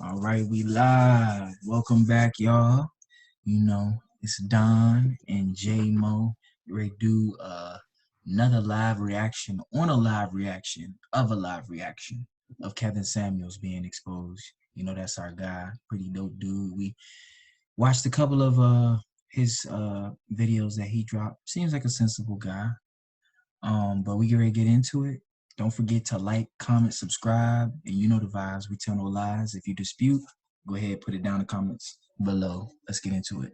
All right, we live. Welcome back, y'all. You know, it's Don and J Mo. Ready to do another live reaction on a live reaction of a live reaction of Kevin Samuels being exposed. You know, that's our guy. Pretty dope dude. We watched a couple of his videos that he dropped. Seems like a sensible guy. But we get ready to get into it. Don't forget to like, comment, subscribe, and you know the vibes. We tell no lies. If you dispute, go ahead, put it down in the comments below. Let's get into it.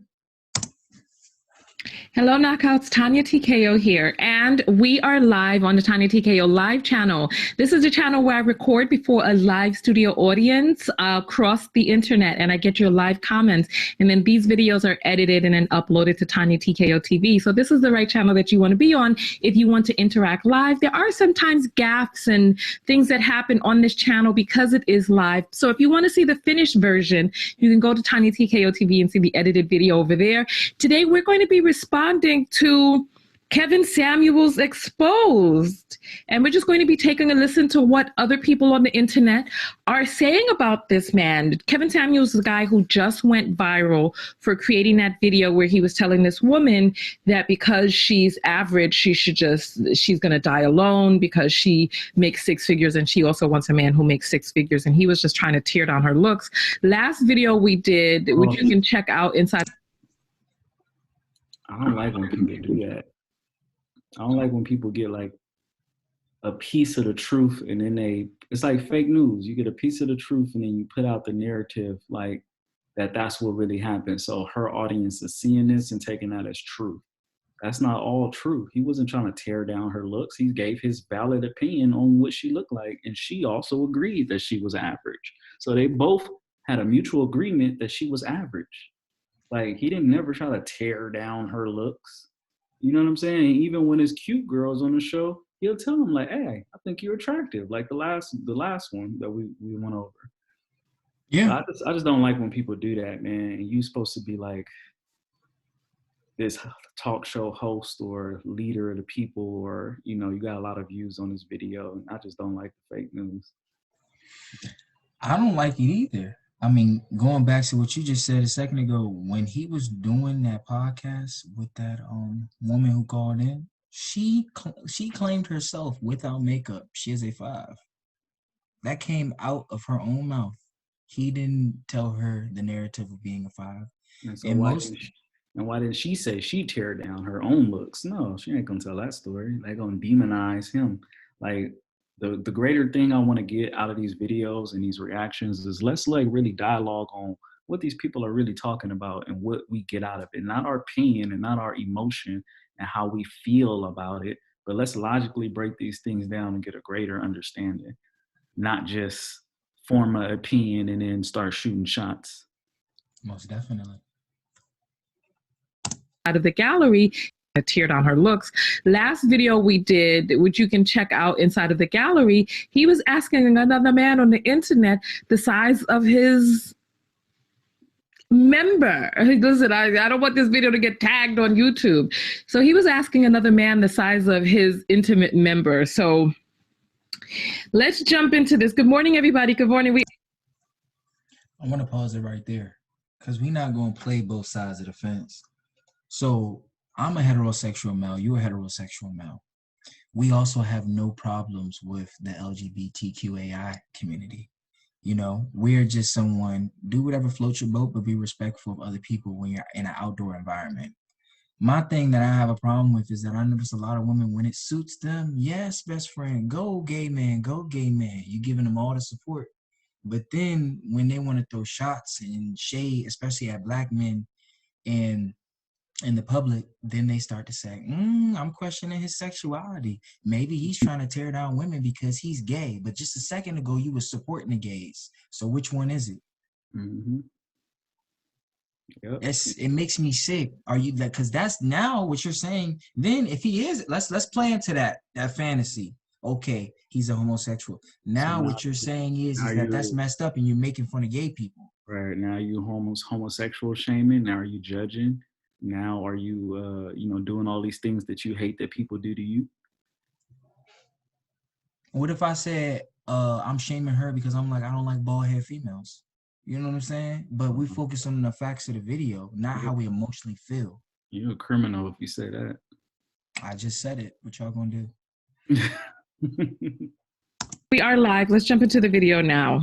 Hello, Knockouts. Tonya TKO here, and we are live on the Tonya TKO live channel. This is a channel where I record before a live studio audience across the internet, and I get your live comments, and then these videos are edited and then uploaded to Tonya TKO TV. So this is the right channel that you want to be on if you want to interact live. There are sometimes gaffes and things that happen on this channel because it is live. So if you want to see the finished version, you can go to Tonya TKO TV and see the edited video over there. Today, we're going to be responding to Kevin Samuels Exposed. And we're just going to be taking a listen to what other people on the internet are saying about this man. Kevin Samuels is a guy who just went viral for creating that video where he was telling this woman that because she's average, she's going to die alone because she makes six figures and she also wants a man who makes six figures. And he was just trying to tear down her looks. Last video we did, which you can check out inside. I don't like when people do that. I don't like when people get like a piece of the truth and then it's like fake news. You get a piece of the truth and then you put out the narrative like that's what really happened. So her audience is seeing this and taking that as truth. That's not all true. He wasn't trying to tear down her looks. He gave his valid opinion on what she looked like. And she also agreed that she was average. So they both had a mutual agreement that she was average. Like, he didn't never try to tear down her looks. You know what I'm saying? Even when his cute girls on the show, he'll tell them like, hey, I think you're attractive. Like the last one that we went over. Yeah. I just don't like when people do that, man. And you're supposed to be like this talk show host or leader of the people, or, you know, you got a lot of views on this video. And I just don't like the fake news. I don't like it either. I mean, going back to what you just said a second ago, when he was doing that podcast with that woman who called in, she claimed herself without makeup. She is a 5. That came out of her own mouth. He didn't tell her the narrative of being a 5. And so why didn't she say she tear down her own looks? No, she ain't gonna tell that story. They're gonna demonize him. Like, the greater thing I want to get out of these videos and these reactions is let's like really dialogue on what these people are really talking about and what we get out of it. Not our opinion and not our emotion and how we feel about it, but let's logically break these things down and get a greater understanding, not just form an opinion and then start shooting shots. Most definitely. Out of the gallery, tear down her looks. Last video we did, which you can check out inside of the gallery, he was asking another man on the internet the size of his member. Listen, I don't want this video to get tagged on YouTube. So he was asking another man the size of his intimate member. So let's jump into this. Good morning, everybody. Good morning. I want to pause it right there because we're not going to play both sides of the fence. So I'm a heterosexual male. You're a heterosexual male. We also have no problems with the LGBTQAI community. You know, we're just someone, do whatever floats your boat, but be respectful of other people when you're in an outdoor environment. My thing that I have a problem with is that I notice a lot of women, when it suits them, yes, best friend, go gay man, go gay man. You're giving them all the support. But then when they want to throw shots and shade, especially at Black men and in the public, then they start to say, I'm questioning his sexuality. Maybe he's trying to tear down women because he's gay. But just a second ago, you were supporting the gays. So which one is it? Mm-hmm. Yep. It makes me sick. Are you that? Because that's now what you're saying. Then if he is, let's play into that fantasy. Okay, he's a homosexual. Now what you're saying is that that's messed up and you're making fun of gay people. Right. Now you homosexual shaming. Now are you judging? Now are you doing all these things that you hate that people do to you? What if I said I'm shaming her because I'm like, I don't like bald head females? You know what I'm saying? But we focus on the facts of the video, not how we emotionally feel. You're a criminal if you say that. I just said it. What y'all gonna do? We are live. Let's jump into the video now.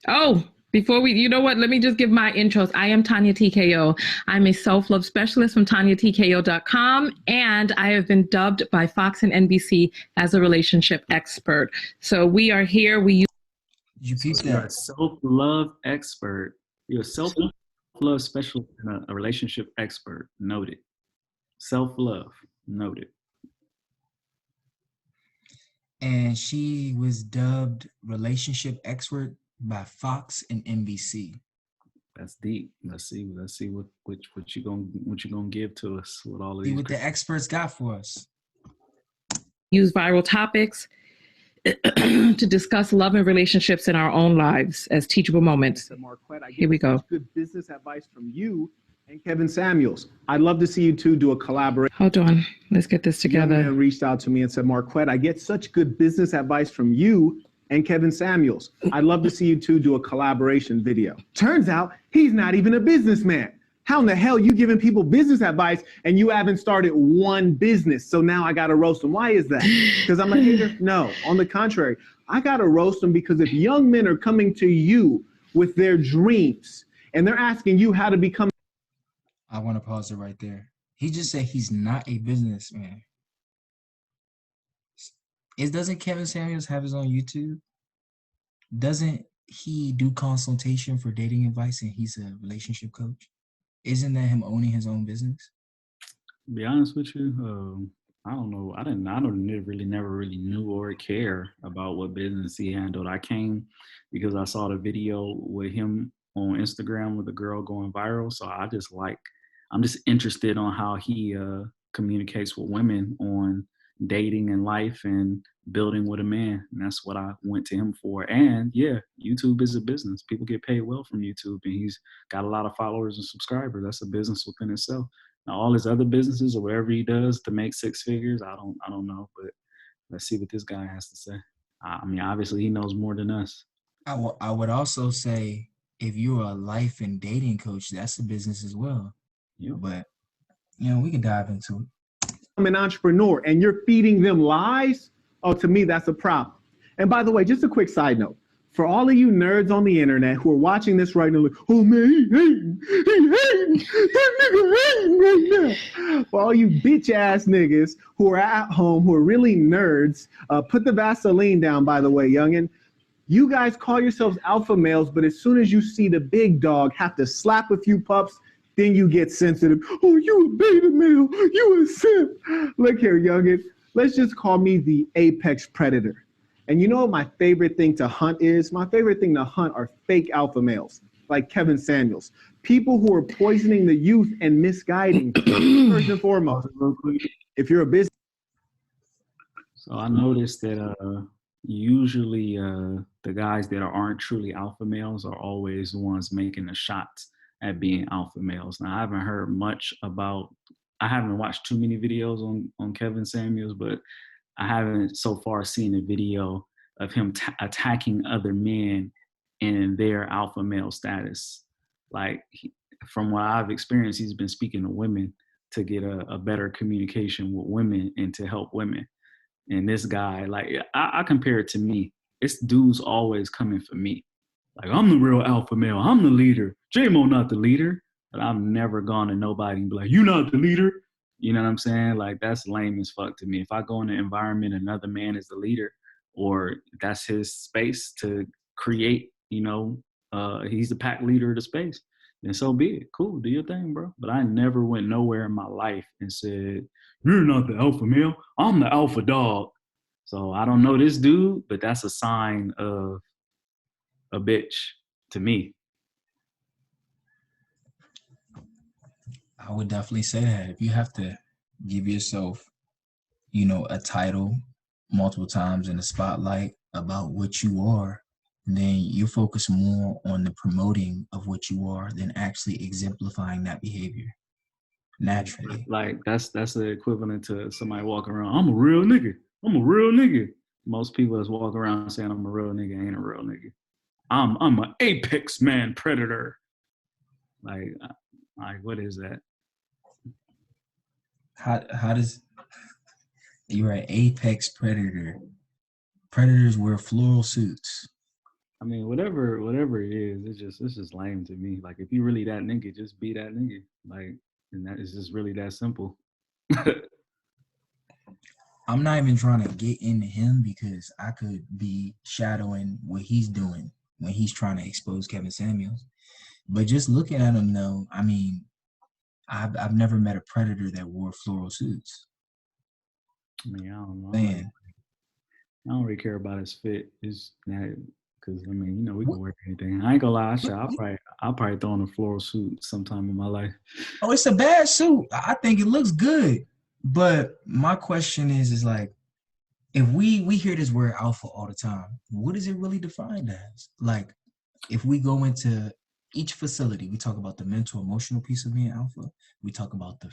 Oh, before we, you know what? Let me just give my intros. I am Tonya TKO. I'm a self-love specialist from TONYATKO.com, and I have been dubbed by Fox and NBC as a relationship expert. So we are here. you peep You're that? a self-love expert. You're a self-love specialist and a relationship expert. Noted. Self-love. Noted. And she was dubbed relationship expert by Fox and NBC. That's deep. Let's see what you gonna give to us with all of See these. what the experts got for us. Use viral topics to discuss love and relationships in our own lives as teachable moments. Here we go. Good business advice from you and Kevin Samuels. I'd love to see you two do a collaboration. Hold on. Let's get this together. Young man reached out to me and said, Marquette, I get such good business advice from you and Kevin Samuels. I'd love to see you two do a collaboration video. Turns out he's not even a businessman. How in the hell you giving people business advice and you haven't started one business? So now I got to roast him. Why is that? Because I'm a hater? No, on the contrary. I got to roast him because if young men are coming to you with their dreams and they're asking you how to become. I want to pause it right there. He just said he's not a businessman. Doesn't Kevin Samuels have his own YouTube? Doesn't he do consultation for dating advice and he's a relationship coach? Isn't that him owning his own business? To be honest with you, I don't know. I never really knew or care about what business he handled. I came because I saw the video with him on Instagram with a girl going viral. So I'm just interested on how he communicates with women on dating and life and building with a man. And that's what I went to him for. And yeah, YouTube is a business. People get paid well from YouTube, and he's got a lot of followers and subscribers. That's a business within itself. Now, all his other businesses or whatever he does to make six figures, I don't know. But let's see what this guy has to say. I mean, obviously he knows more than us. I would also say if you're a life and dating coach, that's a business as well. Yeah. But we can dive into it. I'm an entrepreneur and you're feeding them lies. Oh, to me, that's a problem. And by the way, just a quick side note. For all of you nerds on the internet who are watching this right now, like, oh man, he hating, that nigga hating right now. For all you bitch ass niggas who are at home, who are really nerds, put the Vaseline down, by the way, youngin'. You guys call yourselves alpha males, but as soon as you see the big dog have to slap a few pups, then you get sensitive. Oh, you a beta male, you a simp. Look here, youngin', let's just call me the apex predator. And you know what my favorite thing to hunt is? My favorite thing to hunt are fake alpha males, like Kevin Samuels. People who are poisoning the youth and misguiding. First and foremost, if you're a business. So I noticed that usually the guys that aren't truly alpha males are always the ones making the shots at being alpha males. Now, I haven't watched too many videos on Kevin Samuels, but I haven't so far seen a video of him attacking other men in their alpha male status. Like, from what I've experienced, he's been speaking to women to get a better communication with women and to help women. And this guy, like, I compare it to me. This dude's always coming for me. Like, I'm the real alpha male. I'm the leader. J-Mo not the leader. But I've never gone to nobody and be like, you not the leader. You know what I'm saying? Like, that's lame as fuck to me. If I go in an environment, another man is the leader, or that's his space to create, he's the pack leader of the space, then so be it. Cool, do your thing, bro. But I never went nowhere in my life and said, you're not the alpha male. I'm the alpha dog. So I don't know this dude, but that's a sign of a bitch to me. I would definitely say that. If you have to give yourself, a title multiple times in the spotlight about what you are, then you focus more on the promoting of what you are than actually exemplifying that behavior naturally. Like, that's the equivalent to somebody walking around, I'm a real nigga. I'm a real nigga. Most people that's walk around saying I'm a real nigga ain't a real nigga. I'm an apex man predator. Like what is that? How does you're an apex predator? Predators wear floral suits. I mean, whatever it is, it's just lame to me. Like if you really that nigga, just be that nigga. Like, and that is just really that simple. I'm not even trying to get into him because I could be shadowing what he's doing when he's trying to expose Kevin Samuels. But just looking at him though, I mean, I've never met a predator that wore floral suits. I mean, I don't know. Man. I don't really care about his fit. It's not because I mean, you know, we can wear anything. I ain't gonna lie, I'll probably throw on a floral suit sometime in my life. Oh, it's a bad suit. I think it looks good. But my question is like, if we hear this word alpha all the time, what is it really defined as? Like, if we go into each facility, we talk about the mental, emotional piece of being alpha. We talk about the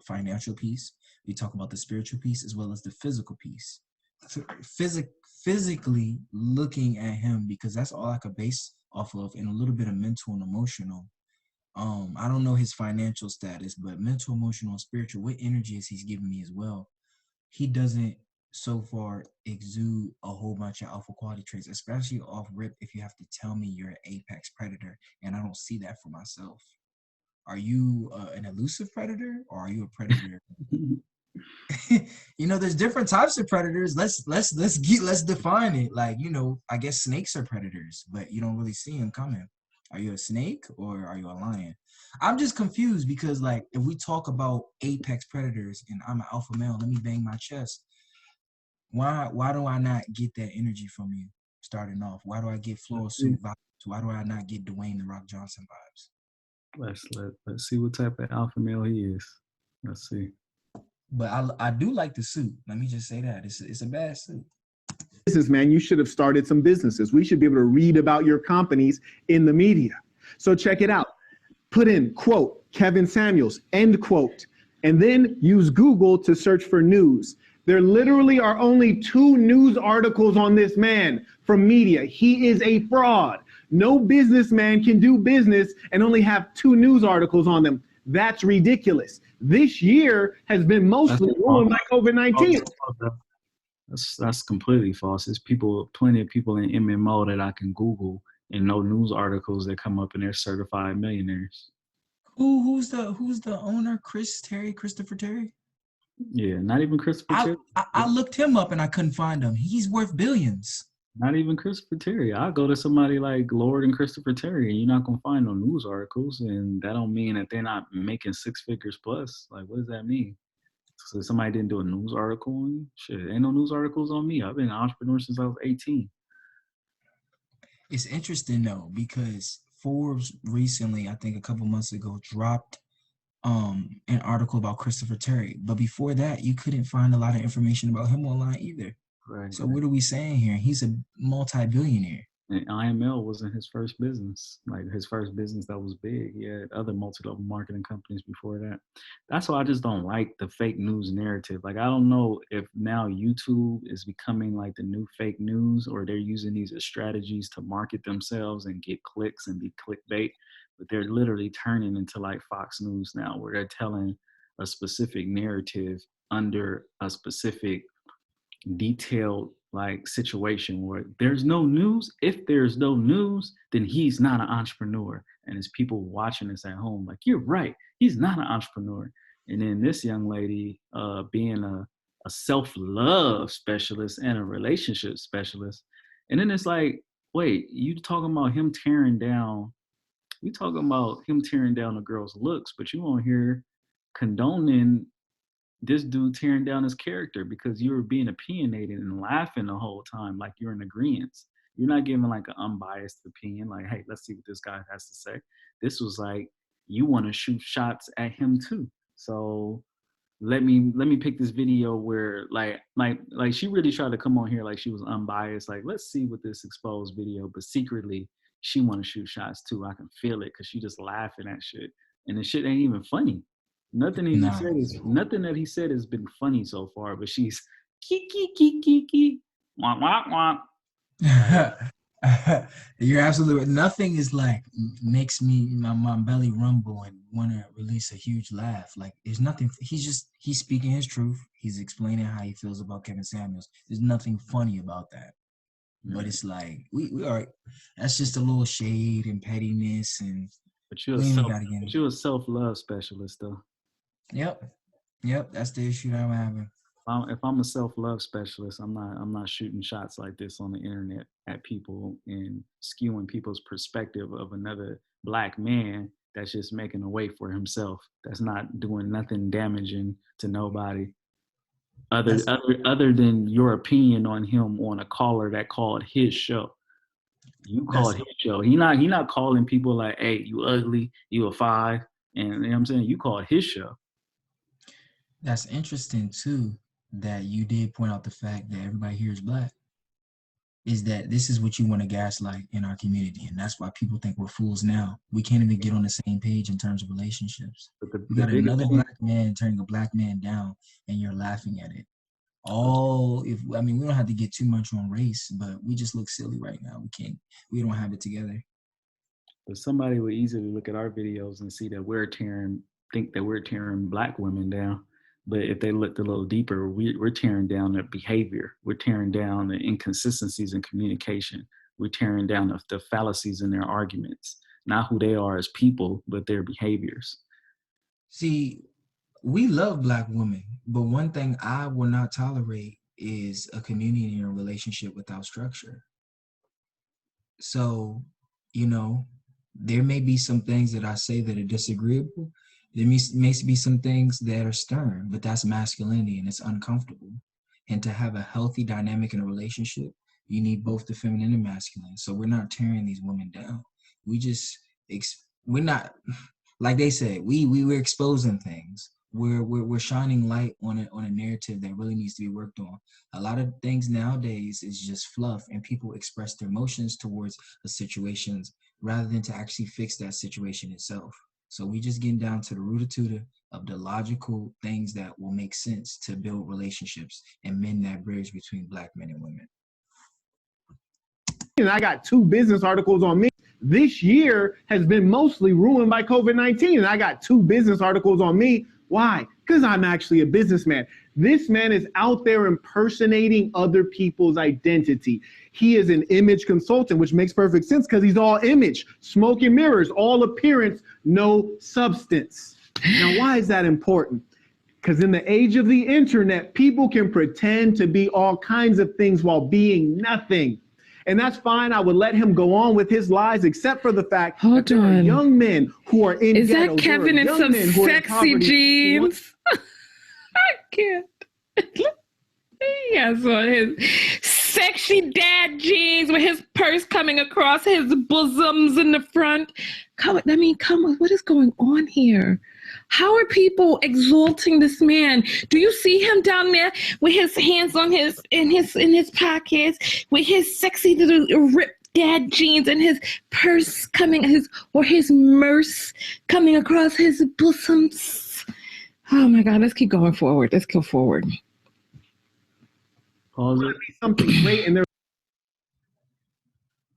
financial piece. We talk about the spiritual piece as well as the physical piece. Physically looking at him, because that's all I could base off of, and a little bit of mental and emotional. I don't know his financial status, but mental, emotional, and spiritual, what energy is he's giving me as well? He doesn't so far exude a whole bunch of alpha quality traits, especially off rip if you have to tell me you're an apex predator, and I don't see that for myself. Are you an elusive predator, or are you a predator? You know, there's different types of predators. Let's define it. Like, you know, I guess snakes are predators, but you don't really see them coming. Are you a snake or are you a lion? I'm just confused because, like, if we talk about apex predators and I'm an alpha male, let me bang my chest. Why do I not get that energy from you starting off? Why do I get floral suit vibes? Why do I not get Dwayne the Rock Johnson vibes? Let's see what type of alpha male he is. Let's see. But I do like the suit. Let me just say that it's a bad suit. Man, you should have started some businesses. We should be able to read about your companies in the media. So check it out. Put in, quote, Kevin Samuels, end quote, and then use Google to search for news. There literally are only 2 news articles on this man from media. He is a fraud. No businessman can do business and only have 2 news articles on them. That's ridiculous. This year has been mostly ruined by COVID-19. That's completely false. There's plenty of people in MMO that I can Google and know news articles that come up and they're certified millionaires. Who's the owner? Christopher Terry? Yeah, not even Christopher Terry. I looked him up and I couldn't find him. He's worth billions. Not even Christopher Terry. I'll go to somebody like Lord and Christopher Terry, and you're not gonna find no news articles, and that don't mean that they're not making 6 figures plus. Like, what does that mean? So somebody didn't do a news article on you? Shit, ain't no news articles on me. I've been an entrepreneur since I was 18. It's interesting though, because Forbes recently, I think a couple months ago, dropped an article about Christopher Terry. But before that, you couldn't find a lot of information about him online either. Right. So what are we saying here? He's a multi-billionaire. And IML wasn't his first business, like his first business that was big. He had other multi-level marketing companies before that. That's why I just don't like the fake news narrative. Like, I don't know if now YouTube is becoming like the new fake news, or they're using these as strategies to market themselves and get clicks and be clickbait. But they're literally turning into like Fox News now, where they're telling a specific narrative under a specific detailed like situation where there's no news. If there's no news, then he's not an entrepreneur. And it's people watching this at home like, you're right, he's not an entrepreneur. And then this young lady being a self-love specialist and a relationship specialist. And then it's like, wait, you talking about him tearing down a girl's looks, but you won't hear condoning this dude tearing down his character because you were being opinionated and laughing the whole time like you're in agreement. You're not giving like an unbiased opinion like, hey, let's see what this guy has to say. This was like, you want to shoot shots at him too. So let me pick this video where like she really tried to come on here like she was unbiased. Like, let's see what this exposed video, but secretly she want to shoot shots too. I can feel it because she just laughing at shit. And the shit ain't even funny. Nothing that he said has been funny so far, but she's kiki, wah, wah, wah. You're absolutely right. Nothing is like makes me my belly rumble and want to release a huge laugh. Like there's nothing. He's speaking his truth. He's explaining how he feels about Kevin Samuels. There's nothing funny about that. But it's like we are. That's just a little shade and pettiness, and But we ain't even got to get into. you're a self-love specialist though. Yep. That's the issue that I'm having. If I'm a self-love specialist, I'm not shooting shots like this on the internet at people and skewing people's perspective of another black man that's just making a way for himself. That's not doing nothing damaging to nobody other than your opinion on him on a caller that called his show. You called his show. He not calling people like, hey, you ugly, you a 5. And you know what I'm saying? You called his show. That's interesting too, that you did point out the fact that everybody here is black. Is that this is what you want to gaslight in our community, and that's why people think we're fools now. We can't even get on the same page in terms of relationships. We got another black man turning a black man down, and you're laughing at it. We don't have to get too much on race, but we just look silly right now. We don't have it together. But somebody would easily look at our videos and see that think that we're tearing black women down. But if they looked a little deeper, we're tearing down their behavior. We're tearing down the inconsistencies in communication. We're tearing down the fallacies in their arguments. Not who they are as people, but their behaviors. See, we love black women, but one thing I will not tolerate is a community and a relationship without structure. So, there may be some things that I say that are disagreeable. There may be some things that are stern, but that's masculinity and it's uncomfortable. And to have a healthy dynamic in a relationship, you need both the feminine and masculine. So we're not tearing these women down. We're not, like they said, we're exposing things. We're shining light on a narrative that really needs to be worked on. A lot of things nowadays is just fluff, and people express their emotions towards the situations rather than to actually fix that situation itself. So we just getting down to the rooter of the logical things that will make sense to build relationships and mend that bridge between black men and women. And I got 2 business articles on me. This year has been mostly ruined by COVID-19, and I got 2 business articles on me. Why? Because I'm actually a businessman. This man is out there impersonating other people's identity. He is an image consultant, which makes perfect sense because he's all image, smoke and mirrors, all appearance, no substance. Now, why is that important? Because in the age of the internet, people can pretend to be all kinds of things while being nothing. And that's fine. I would let him go on with his lies, except for the fact that there are young men who are in Is ghettos. that Kevin in some sexy jeans? I can't. Yes, on his sexy dad jeans with his purse coming across his bosoms in the front. Come on, what is going on here? How are people exalting this man? Do you see him down there with his hands on in his pockets, with his sexy little ripped dad jeans and his purse his merce coming across his bosoms? Oh my God, let's keep going forward. Let's go forward. Pause it. Something great in there.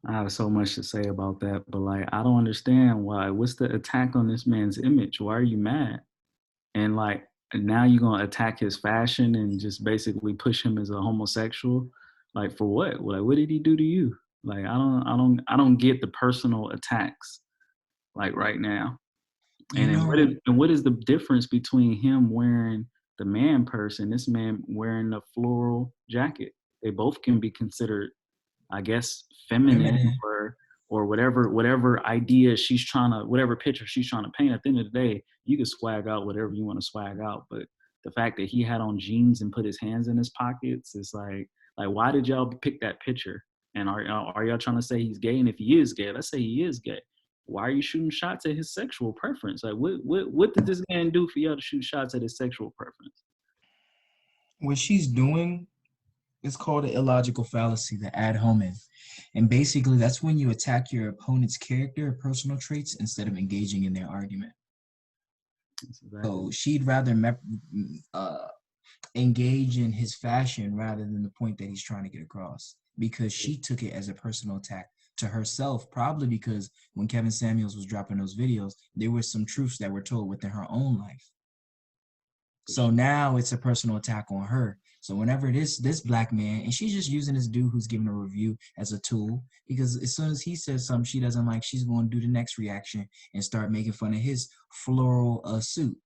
I have so much to say about that, but I don't understand why. What's the attack on this man's image? Why are you mad? And now you're gonna attack his fashion and just basically push him as a homosexual? For what? What did he do to you? I don't get the personal attacks right now. And what is the difference between him wearing the man purse and this man wearing the floral jacket? They both can be considered, I guess, feminine or whatever idea whatever picture she's trying to paint. At the end of the day, you can swag out whatever you want to swag out. But the fact that he had on jeans and put his hands in his pockets is why did y'all pick that picture? And are y'all trying to say he's gay? And if he is gay, let's say he is gay, why are you shooting shots at his sexual preference? What did this man do for y'all to shoot shots at his sexual preference? What she's doing is called the illogical fallacy, the ad hominem. And basically, that's when you attack your opponent's character or personal traits instead of engaging in their argument. Exactly. So she'd rather engage in his fashion rather than the point that he's trying to get across. because she took it as a personal attack to herself, probably because when Kevin Samuels was dropping those videos, there were some truths that were told within her own life. So now it's a personal attack on her. So whenever this black man, and she's just using this dude who's giving a review as a tool, because as soon as he says something she doesn't like, she's going to do the next reaction and start making fun of his floral suit.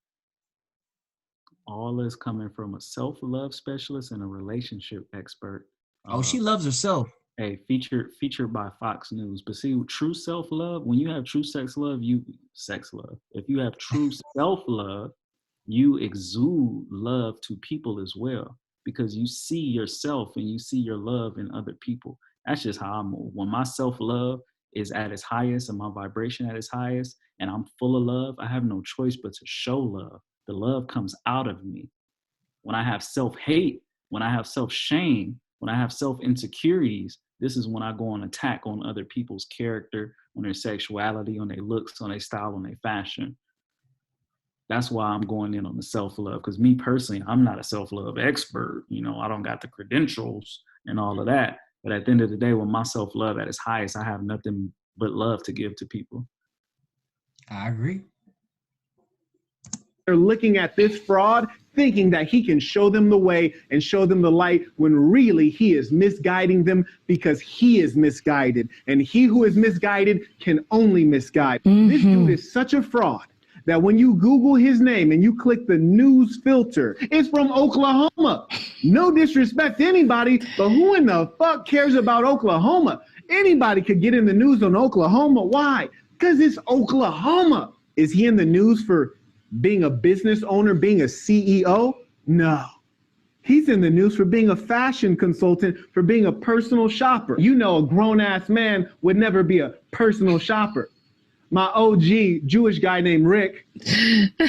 All this coming from a self-love specialist and a relationship expert. Oh, she loves herself. Hey, featured by Fox News. But see, true self-love, when you have true sex love. If you have true self-love, you exude love to people as well, because you see yourself and you see your love in other people. That's just how I move. When my self-love is at its highest and my vibration at its highest and I'm full of love, I have no choice but to show love. The love comes out of me. When I have self-hate, when I have self-shame, when I have self-insecurities, this is when I go on attack on other people's character, on their sexuality, on their looks, on their style, on their fashion. That's why I'm going in on the self-love, because me personally, I'm not a self-love expert. You know, I don't got the credentials and all of that. But at the end of the day, when my self-love at its highest, I have nothing but love to give to people. I agree. They're looking at this fraud, thinking that he can show them the way and show them the light, when really he is misguiding them, because he is misguided. And he who is misguided can only misguide. This dude is such a fraud that when you Google his name and you click the news filter, it's from Oklahoma. No disrespect to anybody, but who in the fuck cares about Oklahoma? Anybody could get in the news on Oklahoma. Why? Because it's Oklahoma. Is he in the news for being a business owner, being a CEO? No. He's in the news for being a fashion consultant, for being a personal shopper. You know, a grown-ass man would never be a personal shopper. My OG Jewish guy named Rick,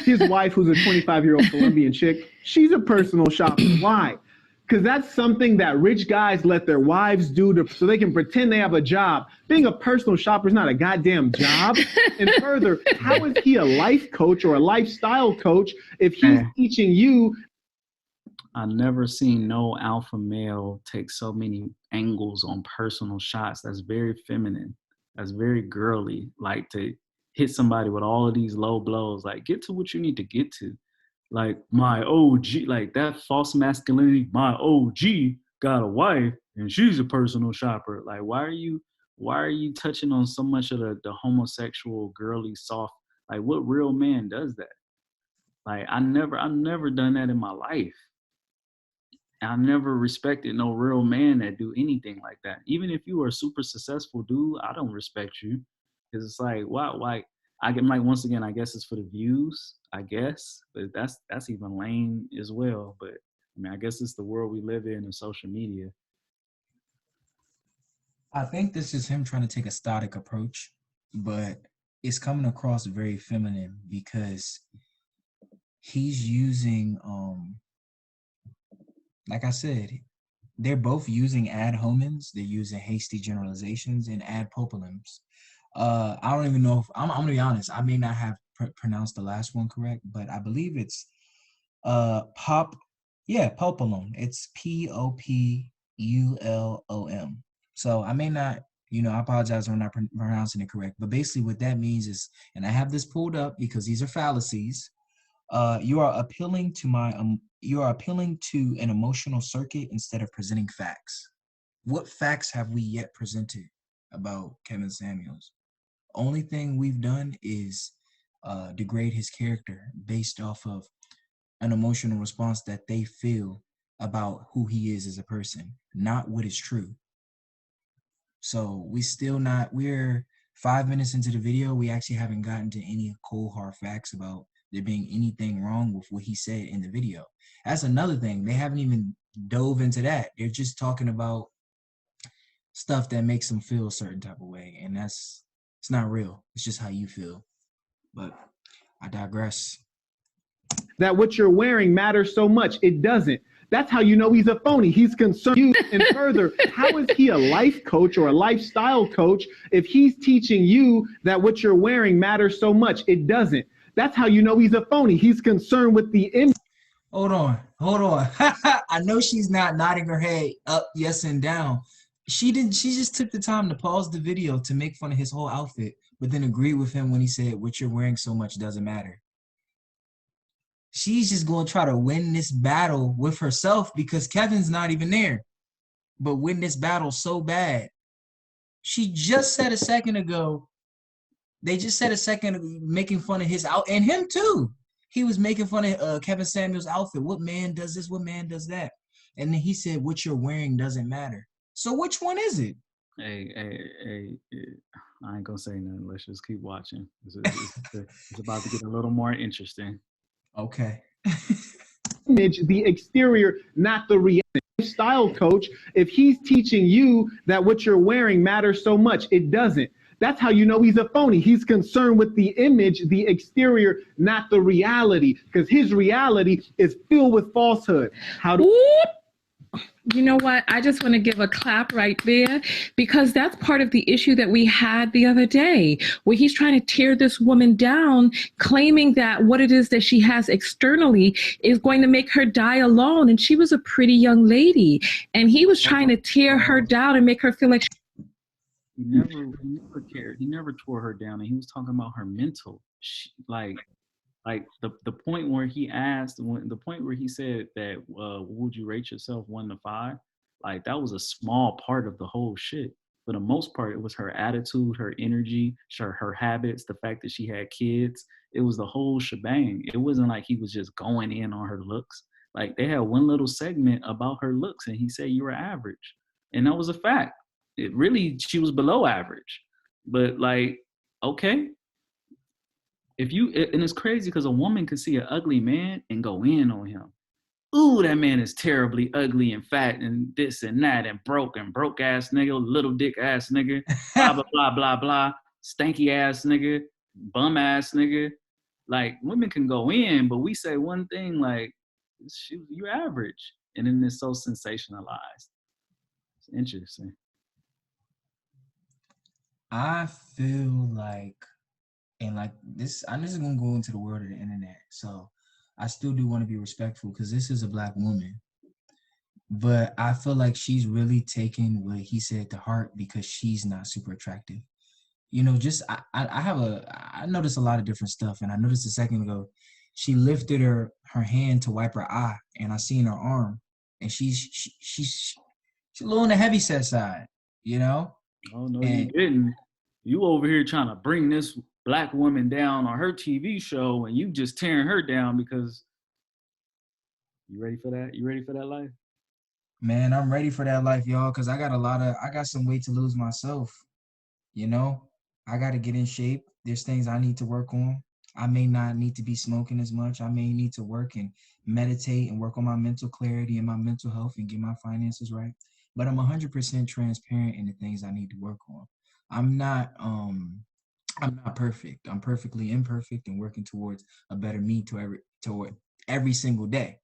his wife, who's a 25-year-old Colombian chick, she's a personal shopper. Why? Because that's something that rich guys let their wives do so they can pretend they have a job. Being a personal shopper is not a goddamn job. And further, how is he a life coach or a lifestyle coach if he's teaching you? I've never seen no alpha male take so many angles on personal shots. That's very feminine. That's very girly, like to hit somebody with all of these low blows. Like, get to what you need to get to. Like, my OG, like that false masculinity, my OG got a wife and she's a personal shopper. Like, why are you touching on so much of the homosexual, girly, soft? Like, what real man does that? Like, I've never done that in my life. I never respected no real man that do anything like that. Even if you are a super successful dude, I don't respect you. Because it's like, why? I get, like, once again, I guess it's for the views, I guess. But that's even lame as well. But I mean, I guess it's the world we live in and social media. I think this is him trying to take a static approach, but it's coming across very feminine because he's using like I said, they're both using ad hominems, they're using hasty generalizations and ad populums. I don't even know if I'm gonna be honest, I may not have pronounced the last one correct, but I believe it's populum. It's POPULOM. So I may not, I apologize if I'm not pronouncing it correct, but basically what that means is, and I have this pulled up because these are fallacies. You are appealing to an emotional circuit instead of presenting facts. What facts have we yet presented about Kevin Samuels? Only thing we've done is degrade his character based off of an emotional response that they feel about who he is as a person, not what is true. So we're 5 minutes into the video. We actually haven't gotten to any cold hard facts about there being anything wrong with what he said in the video. That's another thing. They haven't even dove into that. They're just talking about stuff that makes them feel a certain type of way. And it's not real. It's just how you feel. But I digress. That what you're wearing matters so much. It doesn't. That's how you know he's a phony. He's concerned. And further, how is he a life coach or a lifestyle coach if he's teaching you that what you're wearing matters so much? It doesn't. That's how you know he's a phony. He's concerned with the image. Hold on. I know she's not nodding her head up, yes, and down. She didn't. She just took the time to pause the video to make fun of his whole outfit, but then agree with him when he said, "What you're wearing so much doesn't matter." She's just going to try to win this battle with herself because Kevin's not even there, but win this battle so bad. She just said a second ago, they just said a second ago, making fun of his out, and him too. He was making fun of Kevin Samuel's outfit. What man does this? What man does that? And then he said, "What you're wearing doesn't matter." So which one is it? Hey, I ain't gonna say nothing. Let's just keep watching. It's about to get a little more interesting. Okay. Image, the exterior, not the reality. Style coach, if he's teaching you that what you're wearing matters so much, it doesn't. That's how you know he's a phony. He's concerned with the image, the exterior, not the reality, because his reality is filled with falsehood. How do You know what? I just want to give a clap right there because that's part of the issue that we had the other day, where he's trying to tear this woman down, claiming that what it is that she has externally is going to make her die alone. And she was a pretty young lady. And he was trying to tear her down and make her feel like He never cared. He never tore her down, and he was talking about her mental. Like the point where he asked, the point where he said that, would you rate yourself 1 to 5? Like that was a small part of the whole shit. For the most part, it was her attitude, her energy, her habits, the fact that she had kids. It was the whole shebang. It wasn't like he was just going in on her looks. Like they had one little segment about her looks, and he said you were average, and that was a fact. It really, she was below average. But like, okay, if you, and it's crazy because a woman could see an ugly man and go in on him. Ooh, that man is terribly ugly and fat and this and that and broke ass nigga, little dick ass nigga, blah blah blah blah blah, stanky ass nigga, bum ass nigga. Like women can go in, but we say one thing like, you average, and then it's so sensationalized. It's interesting. I feel like, and like this, I'm just gonna go into the world of the internet. So I still do want to be respectful because this is a Black woman. But I feel like she's really taking what he said to heart because she's not super attractive. You know, just I noticed a lot of different stuff, and I noticed a second ago, she lifted her hand to wipe her eye, and I seen her arm, and she's a little on the heavy set side, you know. Oh no, you And didn't. You over here trying to bring this Black woman down on her TV show, and you just tearing her down because you ready for that? You ready for that life? man, I'm ready for that life, y'all, because I got some weight to lose myself. You know, I got to get in shape. There's things I need to work on. I may not need to be smoking as much. I may need to work and meditate and work on my mental clarity and my mental health and get my finances right. But I'm 100% transparent in the things I need to work on. I'm not I'm not perfect. I'm perfectly imperfect and working towards a better me toward every single day.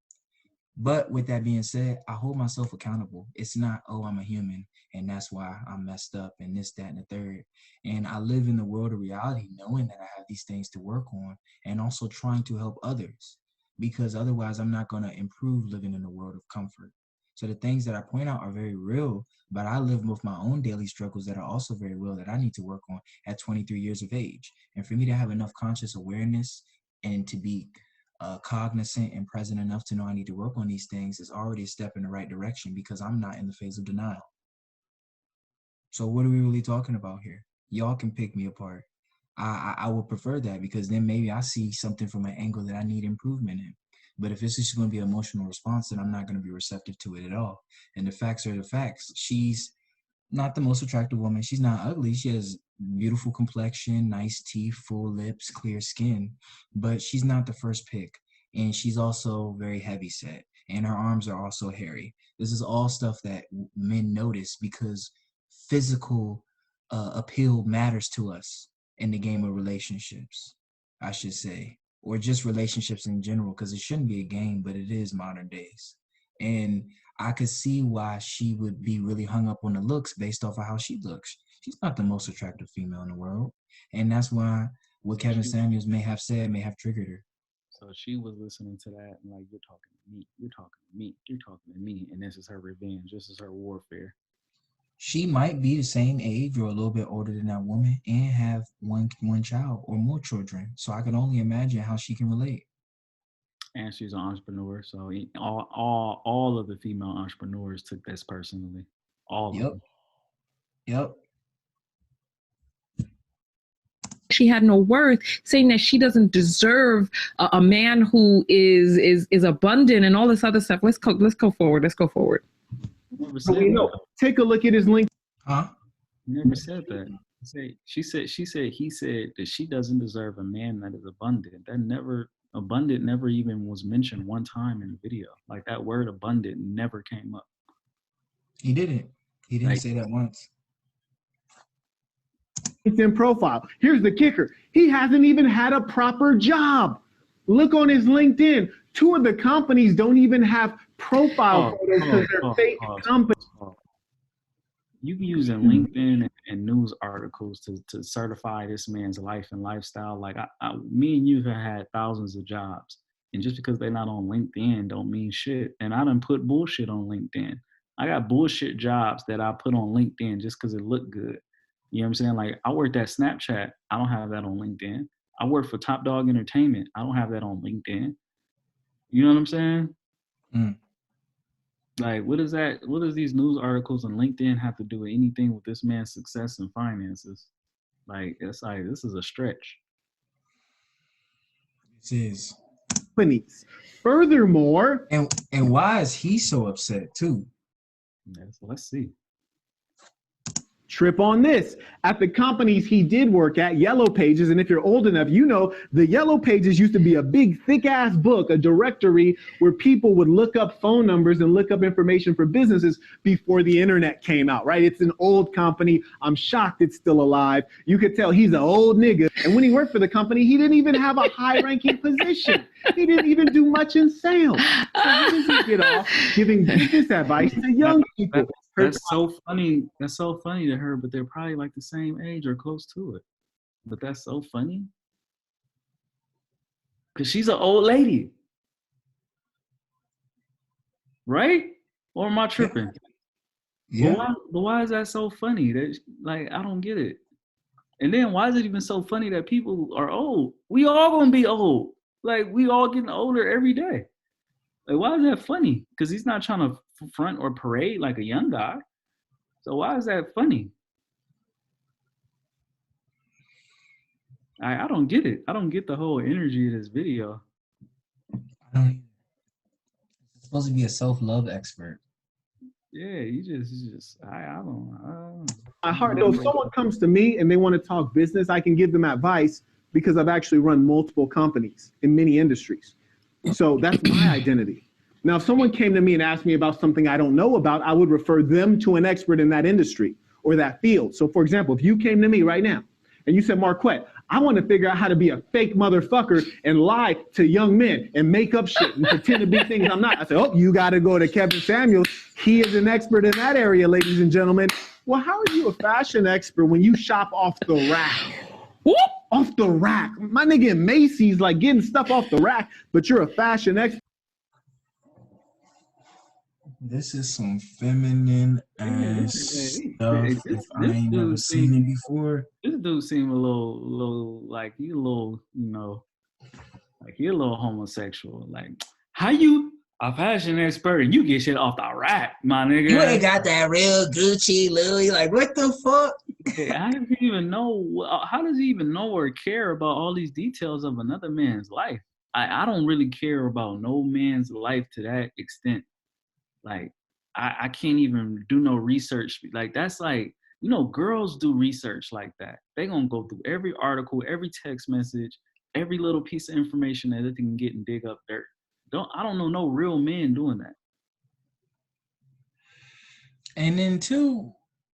But with that being said, I hold myself accountable. It's not, oh, I'm a human and that's why I'm messed up and this, that, and the third. And I live in the world of reality knowing that I have these things to work on and also trying to help others because otherwise I'm not going to improve living in a world of comfort. So the things that I point out are very real, but I live with my own daily struggles that are also very real that I need to work on at 23 years of age. And for me to have enough conscious awareness and to be cognizant and present enough to know I need to work on these things is already a step in the right direction because I'm not in the phase of denial. So what are we really talking about here? Y'all can pick me apart. I would prefer that because then maybe I see something from an angle that I need improvement in. But if it's just going to be an emotional response, then I'm not going to be receptive to it at all. And the facts are the facts. She's not the most attractive woman. She's not ugly. She has beautiful complexion, nice teeth, full lips, clear skin, but she's not the first pick. And she's also very heavy set, and her arms are also hairy. This is all stuff that men notice because physical appeal matters to us in the game of relationships, I should say, or just relationships in general, because it shouldn't be a game, but it is modern days. And I could see why she would be really hung up on the looks based off of how she looks. She's not the most attractive female in the world. And that's why what So Kevin she, Samuels may have said may have triggered her. so she was listening to that and like, you're talking to me, you're talking to me, you're talking to me, and this is her revenge. This is her warfare. She might be the same age or a little bit older than that woman and have one child or more children. So I can only imagine how she can relate. And she's an entrepreneur, so all of the female entrepreneurs took this personally. All of Yep. them. Yep. She had no worth, saying that she doesn't deserve a man who is abundant and all this other stuff. Let's go forward. So we know. Take a look at his link. Huh? Never said that. He said that she doesn't deserve a man that is abundant. Abundant never even was mentioned one time in the video. Like that word abundant never came up. He didn't say that once. LinkedIn profile. Here's the kicker. He hasn't even had a proper job. Look on his LinkedIn. 2 of the companies don't even have profile photos because they're fake companies. You be using LinkedIn and news articles to certify this man's life and lifestyle. Like me and you have had thousands of jobs, and just because they're not on LinkedIn don't mean shit. And I done put bullshit on LinkedIn. I got bullshit jobs that I put on LinkedIn just because it looked good. You know what I'm saying? Like I worked at Snapchat. I don't have that on LinkedIn. I work for Top Dog Entertainment. I don't have that on LinkedIn. You know what I'm saying? Mm. Like, what does these news articles on LinkedIn have to do with anything with this man's success and finances? Like, it's like, this is a stretch. It is. Companies. Furthermore, And why is he so upset too? Yeah, so let's see. trip on this. At the companies he did work at, Yellow Pages, and if you're old enough, you know the Yellow Pages used to be a big, thick-ass book, a directory where people would look up phone numbers and look up information for businesses before the internet came out, right? It's an old company. I'm shocked it's still alive. You could tell he's an old nigga. And when he worked for the company, he didn't even have a high-ranking position. He didn't even do much in sales. So how does he get off giving business advice to young people? That's so funny. That's so funny to her, but they're probably like the same age or close to it. But that's so funny. Because she's an old lady. Right? Or am I tripping? Yeah. But why is that so funny? That, like, I don't get it. And then why is it even so funny that people are old? We all gonna be old. Like, we all getting older every day. Like, why is that funny? Because he's not trying to front or parade like a young guy. So why is that funny? I don't get it. I don't get the whole energy of this video. It's supposed to be a self-love expert. Yeah, you just I don't. My heart. So if someone comes to me and they want to talk business, I can give them advice because I've actually run multiple companies in many industries. So that's my identity. Now, if someone came to me and asked me about something I don't know about, I would refer them to an expert in that industry or that field. So, for example, if you came to me right now and you said, Marquette, I want to figure out how to be a fake motherfucker and lie to young men and make up shit and pretend to be things I'm not. I said, oh, you got to go to Kevin Samuels. He is an expert in that area, ladies and gentlemen. Well, how are you a fashion expert when you shop off the rack? Whoop! Off the rack. My nigga in Macy's like getting stuff off the rack, but you're a fashion expert. This is some feminine ass stuff. If I ain't never seen it before. This dude seemed a little like he a little, you know, like he a little homosexual. Like, how you a fashion expert and you get shit off the rack, my nigga? You ain't got that real Gucci, Louis. Like, what the fuck? I don't even know. How does he even know or care about all these details of another man's life? I don't really care about no man's life to that extent. Like, I can't even do no research. Like, that's like, you know, girls do research like that. They gonna go through every article, every text message, every little piece of information that they can get and dig up dirt. I don't know no real men doing that. And then too,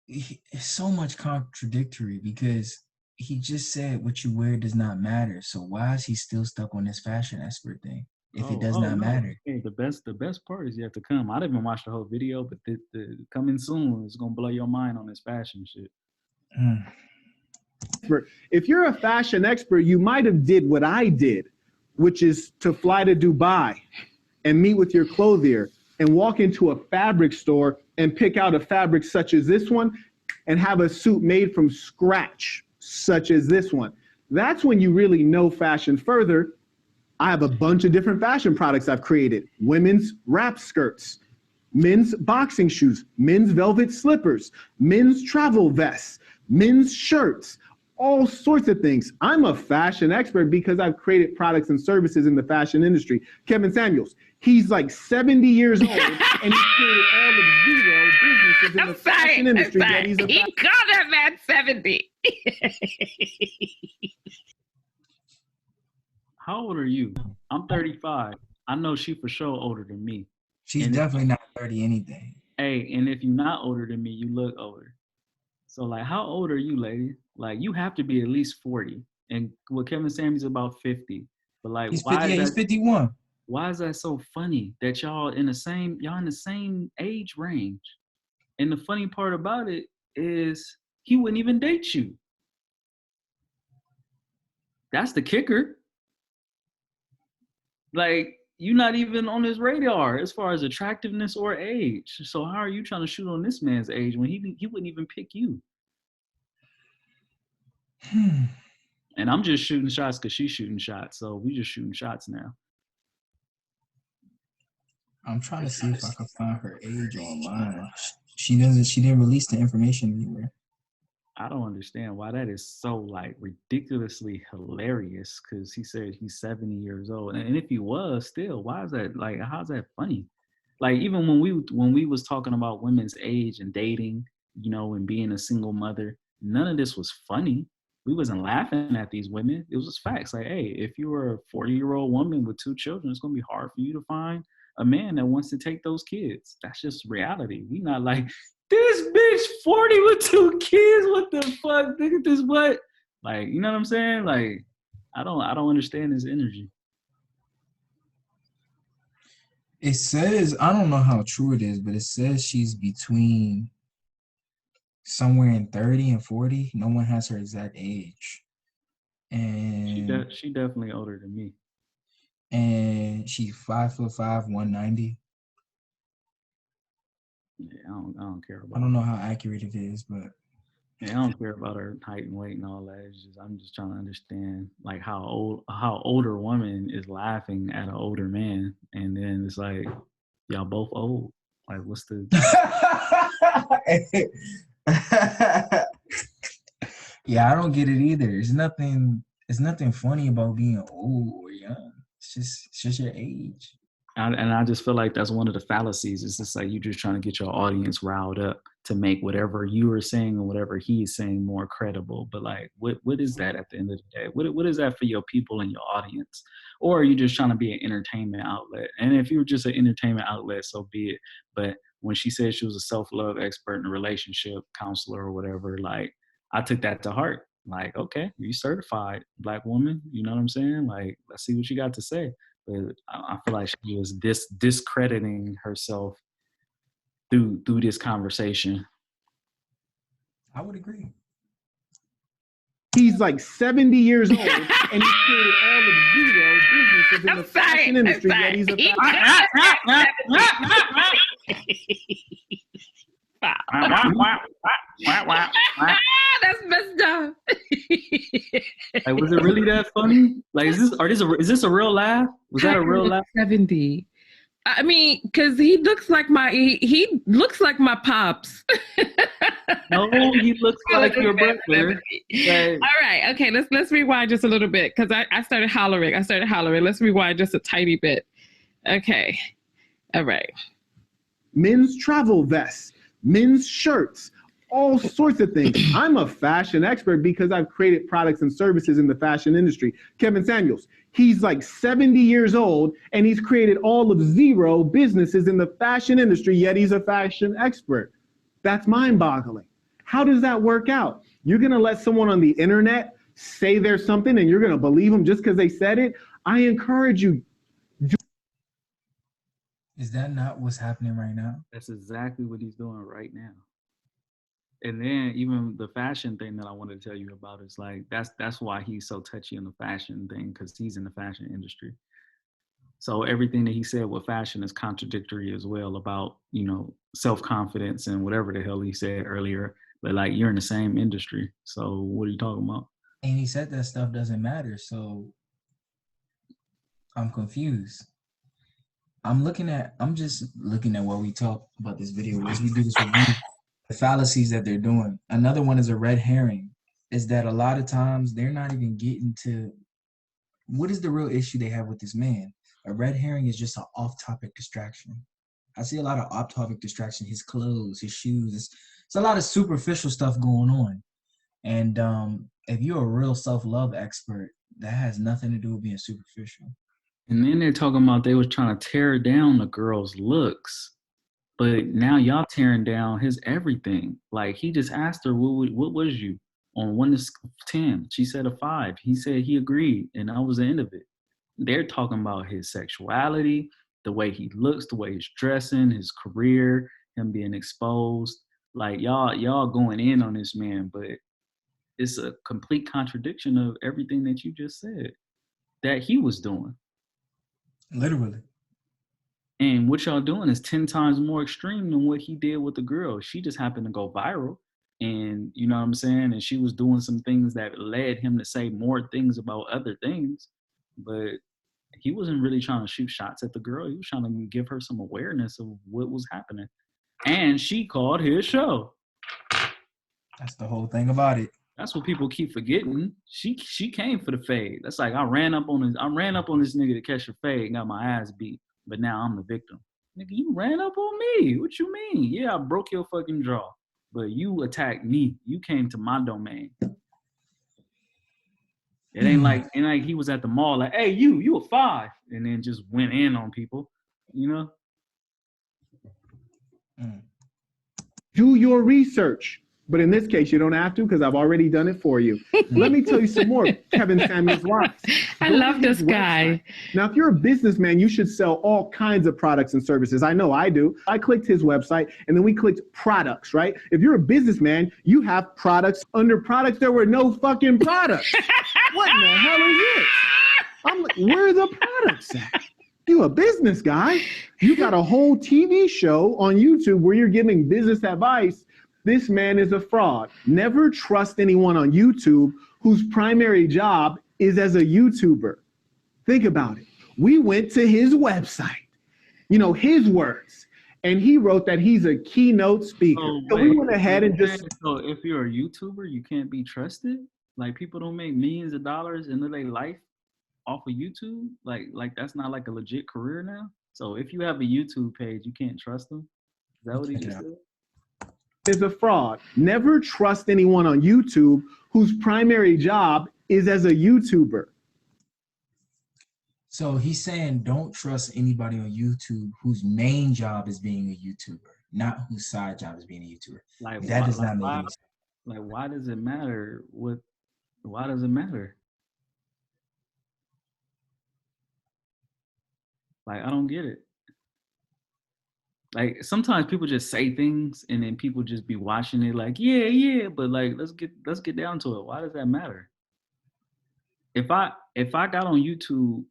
it's so much contradictory because he just said what you wear does not matter. So why is he still stuck on this fashion expert thing? If it does not matter. Hey, the best part is yet to come. I didn't even watch the whole video, but the coming soon is gonna blow your mind on this fashion shit. If you're a fashion expert, you might have did what I did, which is to fly to Dubai and meet with your clothier and walk into a fabric store and pick out a fabric such as this one and have a suit made from scratch such as this one. That's when you really know fashion further. I have a bunch of different fashion products I've created. Women's wrap skirts, men's boxing shoes, men's velvet slippers, men's travel vests, men's shirts, all sorts of things. I'm a fashion expert because I've created products and services in the fashion industry. Kevin Samuels, he's like 70 years old and he's created all of zero businesses in the fashion industry. Yet he's he called that man 70. How old are you? I'm 35. I know she for sure older than me. She's definitely not 30 anything. Hey, and if you're not older than me, you look older. So like, how old are you, lady? Like, you have to be at least 40. And well, Kevin Samuels about 50. But like, He's 50, he's 51. Why is that so funny that y'all in the same age range? And the funny part about it is he wouldn't even date you. That's the kicker. Like, you're not even on his radar as far as attractiveness or age. So how are you trying to shoot on this man's age when he wouldn't even pick you? And I'm just shooting shots because she's shooting shots. So we just shooting shots now. I'm trying to see if I can find her age online. She didn't release the information anywhere. I don't understand why that is so like ridiculously hilarious, because he said he's 70 years old. And if he was still, why is that like, how's that funny? Like, even when we was talking about women's age and dating, you know, and being a single mother, none of this was funny. We wasn't laughing at these women. It was just facts. Like, hey, if you were a 40-year-old woman with 2 children, it's gonna be hard for you to find a man that wants to take those kids. That's just reality. We not like, this bitch 40 with 2 kids. What the fuck? Look at this butt. Like, you know what I'm saying? Like, I don't understand this energy. It says, I don't know how true it is, but it says she's between somewhere in 30 and 40. No one has her exact age. And she definitely older than me. And she's 5'5", 190. Yeah, I don't care about. I don't know how accurate it is, but yeah, I don't care about her height and weight and all that. It's just, I'm just trying to understand like how older woman is laughing at an older man, and then it's like, y'all both old. Like, what's the? Yeah, I don't get it either. It's nothing funny about being old or young. It's just your age. And I just feel like that's one of the fallacies. It's just like you're just trying to get your audience riled up to make whatever you are saying and whatever he's saying more credible. But like, what is that at the end of the day? What is that for your people and your audience? Or are you just trying to be an entertainment outlet? And if you're just an entertainment outlet, so be it. But when she said she was a self-love expert and a relationship counselor or whatever, like, I took that to heart. Like, okay, you certified Black woman. You know what I'm saying? Like, let's see what you got to say. But I feel like she was discrediting herself through this conversation. I would agree. He's like 70 years old and he's created all of zero businesses in the fashion industry. Yet he's a That's messed up. Like, was it really that funny? Like, is this a real laugh? Was that a real laugh? 70. I mean, because he looks like he looks like my pops. No, he looks like your brother. Like, all right, okay, let's rewind just a little bit, because I started hollering. Let's rewind just a tiny bit. Okay, all right. Men's travel vests, men's shirts, all sorts of things. I'm a fashion expert because I've created products and services in the fashion industry. Kevin Samuels, he's like 70 years old and he's created all of zero businesses in the fashion industry, yet he's a fashion expert. That's mind-boggling. How does that work out? You're going to let someone on the internet say there's something and you're going to believe them just because they said it? I encourage you. Is that not what's happening right now? That's exactly what he's doing right now. And then even the fashion thing that I wanted to tell you about is like, that's why he's so touchy on the fashion thing, because he's in the fashion industry. So everything that he said with fashion is contradictory as well about, self-confidence and whatever the hell he said earlier. But like, you're in the same industry. So what are you talking about? And he said that stuff doesn't matter. So I'm confused. I'm just looking at what we talk about this video as we do this review, the fallacies that they're doing. Another one is a red herring, is that a lot of times they're not even getting to what is the real issue they have with this man. A red herring is just an off-topic distraction. I see a lot of off-topic distraction, his clothes, his shoes. It's a lot of superficial stuff going on. And if you're a real self-love expert, that has nothing to do with being superficial. And then they're talking about they was trying to tear down the girl's looks. But now y'all tearing down his everything. Like, he just asked her, what was you? On 1 to 10. She said a 5. He said he agreed, and that was the end of it. They're talking about his sexuality, the way he looks, the way he's dressing, his career, him being exposed. Like, y'all going in on this man, but it's a complete contradiction of everything that you just said that he was doing. Literally. And what y'all doing is 10 times more extreme than what he did with the girl. She just happened to go viral. And you know what I'm saying? And she was doing some things that led him to say more things about other things. But he wasn't really trying to shoot shots at the girl. He was trying to give her some awareness of what was happening. And she called his show. That's the whole thing about it. That's what people keep forgetting. She came for the fade. That's like, I ran up on this nigga to catch a fade and got my ass beat. But now I'm the victim. Nigga, you ran up on me. What you mean? Yeah, I broke your fucking jaw. But you attacked me. You came to my domain. It ain't like he was at the mall like, hey, you a 5. And then just went in on people, Do your research. But in this case, you don't have to because I've already done it for you. Let me tell you some more. Kevin Samuels Watts. I love this guy. Now, if you're a businessman, you should sell all kinds of products and services. I know I do. I clicked his website and then we clicked products, right? If you're a businessman, you have products. Under products, there were no fucking products. What in the hell is this? I'm like, where are the products at? You a business guy. You got a whole TV show on YouTube where you're giving business advice. This man is a fraud. Never trust anyone on YouTube whose primary job is as a YouTuber. Think about it. We went to his website, his words, and he wrote that he's a keynote speaker. So we went ahead and just... So if you're a YouTuber, you can't be trusted? Like, people don't make millions of dollars in their life off of YouTube? Like that's not like a legit career now? So if you have a YouTube page, you can't trust them? Is that what he just said? Is a fraud. Never trust anyone on YouTube whose primary job is as a YouTuber. So he's saying don't trust anybody on YouTube whose main job is being a YouTuber, not whose side job is being a YouTuber. Like, that does not make any sense. Like, why does it matter? Why does it matter? Like, I don't get it. Like, sometimes people just say things and then people just be watching it like, yeah, but like, let's get down to it. Why does that matter? If I got on YouTube,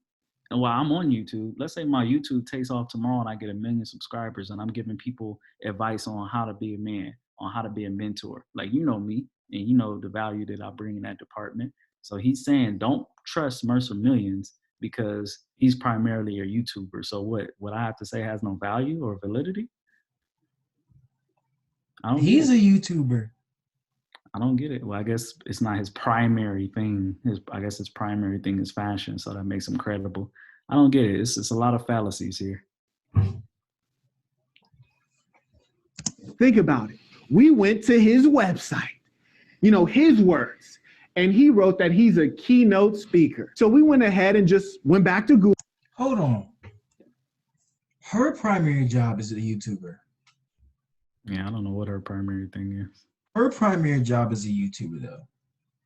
and while I'm on YouTube, let's say my YouTube takes off tomorrow and I get 1 million subscribers and I'm giving people advice on how to be a man, on how to be a mentor. Like, you know me and you know the value that I bring in that department. So he's saying don't trust Mercer Millions because he's primarily a YouTuber. So what I have to say has no value or validity? He's a YouTuber. I don't get it. Well, I guess it's not his primary thing. I guess his primary thing is fashion, so that makes him credible. I don't get it. It's a lot of fallacies here. Think about it. We went to his website, his words, and he wrote that he's a keynote speaker. So we went ahead and just went back to Google. Hold on. Her primary job is a YouTuber. Yeah, I don't know what her primary thing is. Her primary job is a YouTuber, though.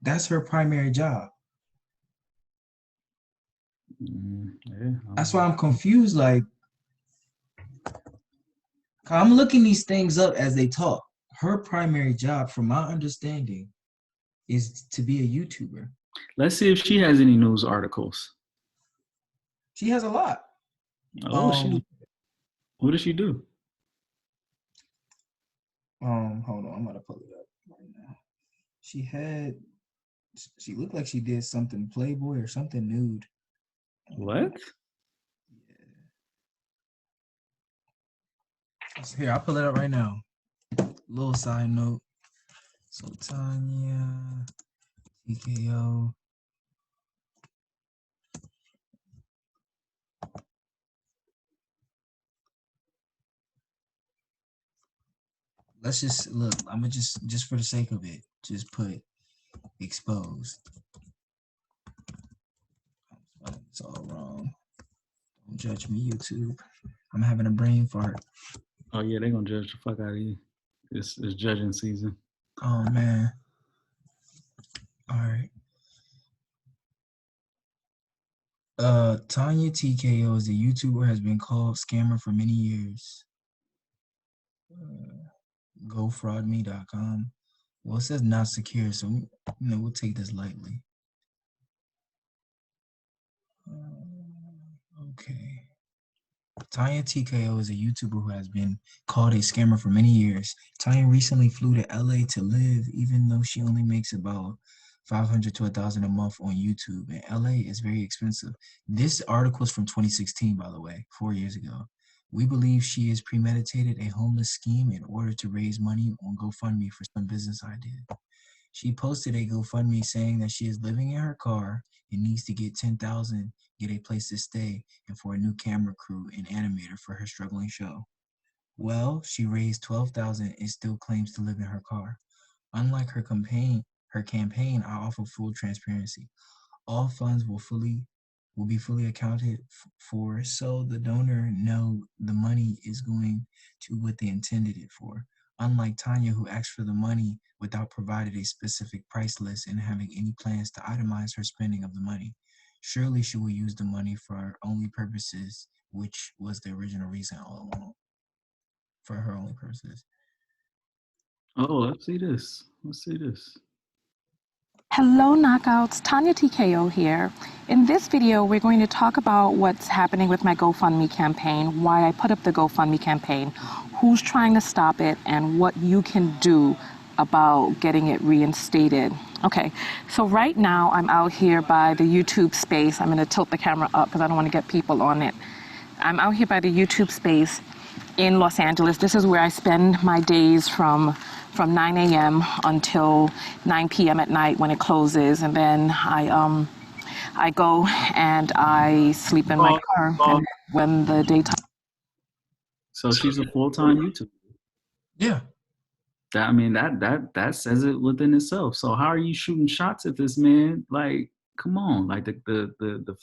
That's her primary job. Yeah, that's why I'm confused. Like, I'm looking these things up as they talk. Her primary job, from my understanding, is to be a YouTuber. Let's see if she has any news articles. She has a lot. Oh, she. What did she do? Hold on, I'm gonna pull it up right now. She looked like she did something Playboy or something nude. What? Here, I'll pull it up right now. Little side note. So Tonya TKO. Let's just look. I'm gonna just for the sake of it, just put exposed. It's all wrong. Don't judge me, YouTube. I'm having a brain fart. Oh yeah, they gonna judge the fuck out of you. It's judging season. Oh man. All right. Tonya TKO is a YouTuber has been called scammer for many years. GoFraudMe.com. Well, it says not secure, so we'll take this lightly. Okay. Tonya TKO is a YouTuber who has been called a scammer for many years. Tonya recently flew to LA to live, even though she only makes about $500 to $1,000 a month on YouTube, and LA is very expensive. This article is from 2016, by the way, 4 years ago. We believe she has premeditated a homeless scheme in order to raise money on GoFundMe for some business idea. She posted a GoFundMe saying that she is living in her car and needs to get $10,000, get a place to stay, and for a new camera crew and animator for her struggling show. Well, she raised $12,000 and still claims to live in her car. Unlike her campaign, I offer full transparency. All funds will be fully accounted for, so the donor know the money is going to what they intended it for. Unlike Tonya, who asked for the money without providing a specific price list and having any plans to itemize her spending of the money. Surely she will use the money for her only purposes, which was the original reason all along. For her only purposes. Oh, let's see this. Hello Knockouts, Tonya TKO here. In this video, we're going to talk about what's happening with my GoFundMe campaign, why I put up the GoFundMe campaign, who's trying to stop it, and what you can do about getting it reinstated. Okay, so right now I'm out here by the YouTube space. I'm gonna tilt the camera up because I don't want to get people on it. I'm out here by the YouTube space in Los Angeles. This is where I spend my days from 9 a.m. until 9 p.m. at night when it closes, and then I go and I sleep in my car when the daytime. So she's a full-time YouTuber. Yeah. That says it within itself. So how are you shooting shots at this man? Like, come on, like the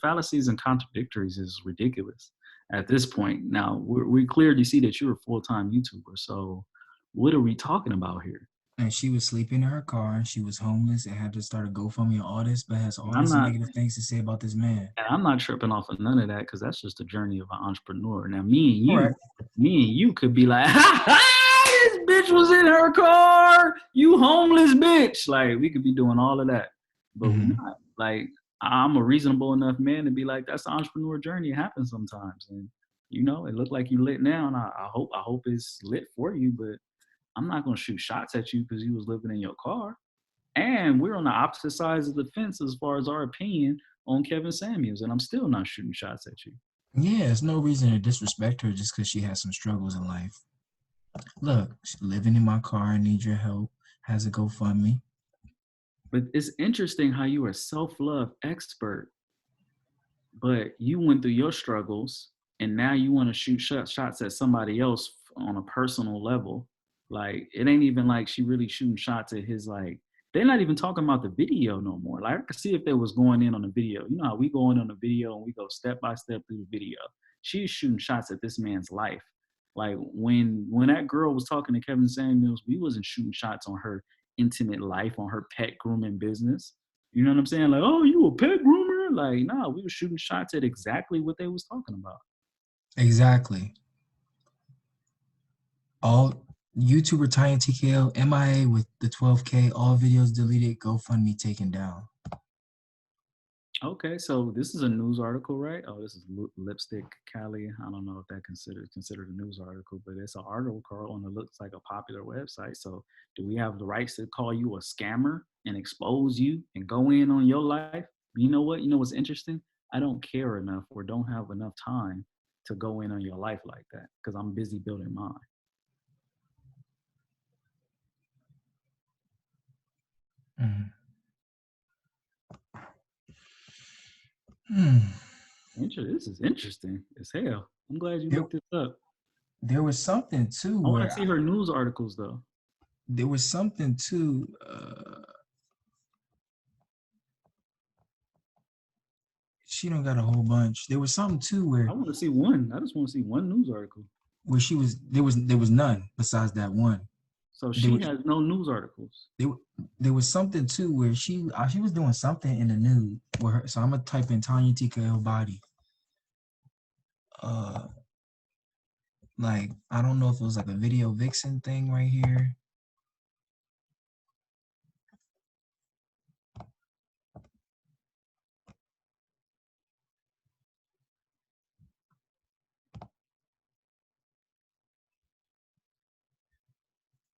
fallacies and contradictories is ridiculous at this point. Now we clearly see that you're a full-time YouTuber. So what are we talking about here? And she was sleeping in her car, and she was homeless and had to start a GoFundMe and all this, but has all these negative things to say about this man. And I'm not tripping off of none of that because that's just the journey of an entrepreneur. Now me and you could be like, ha ha, this bitch was in her car, you homeless bitch. Like we could be doing all of that, but we're not. Like I'm a reasonable enough man to be like, that's the entrepreneur journey. It happens sometimes, and it looked like you lit now, and I hope it's lit for you, but I'm not gonna shoot shots at you because you was living in your car. And we're on the opposite sides of the fence as far as our opinion on Kevin Samuels, and I'm still not shooting shots at you. Yeah, there's no reason to disrespect her just because she has some struggles in life. Look, she's living in my car, I need your help, has a GoFundMe. But it's interesting how you are a self-love expert, but you went through your struggles, and now you want to shoot shots at somebody else on a personal level. Like, it ain't even like she really shooting shots at his, like, they're not even talking about the video no more. Like, I could see if they was going in on the video. You know how we go in on the video and we go step by step through the video. She's shooting shots at this man's life. Like, when that girl was talking to Kevin Samuels, we wasn't shooting shots on her intimate life, on her pet grooming business. You know what I'm saying? Like, oh, you a pet groomer? Like, nah, we were shooting shots at exactly what they was talking about. Exactly. All YouTuber Tonya TKO, MIA with the 12K, all videos deleted, GoFundMe taken down. Okay, so this is a news article, right? Oh, this is Lipstick Cali. I don't know if that considered a news article, but it's an article on it looks like a popular website. So, do we have the rights to call you a scammer and expose you and go in on your life? You know what? You know what's interesting? I don't care enough or don't have enough time to go in on your life like that because I'm busy building mine. Mm. Hmm. This is interesting as hell. I'm glad you There, looked this up. there was something too I want where to see her news articles though. there was something too. She don't got a whole bunch. There was something too I want to see one. I just want to see one news article. where she was there was none besides that one. So There she was has no news articles. there, there was something too where she was doing something in the nude where her, so I'm gonna type in Tonya TKO body. Uh, like I don't know if it was like a video vixen thing right here.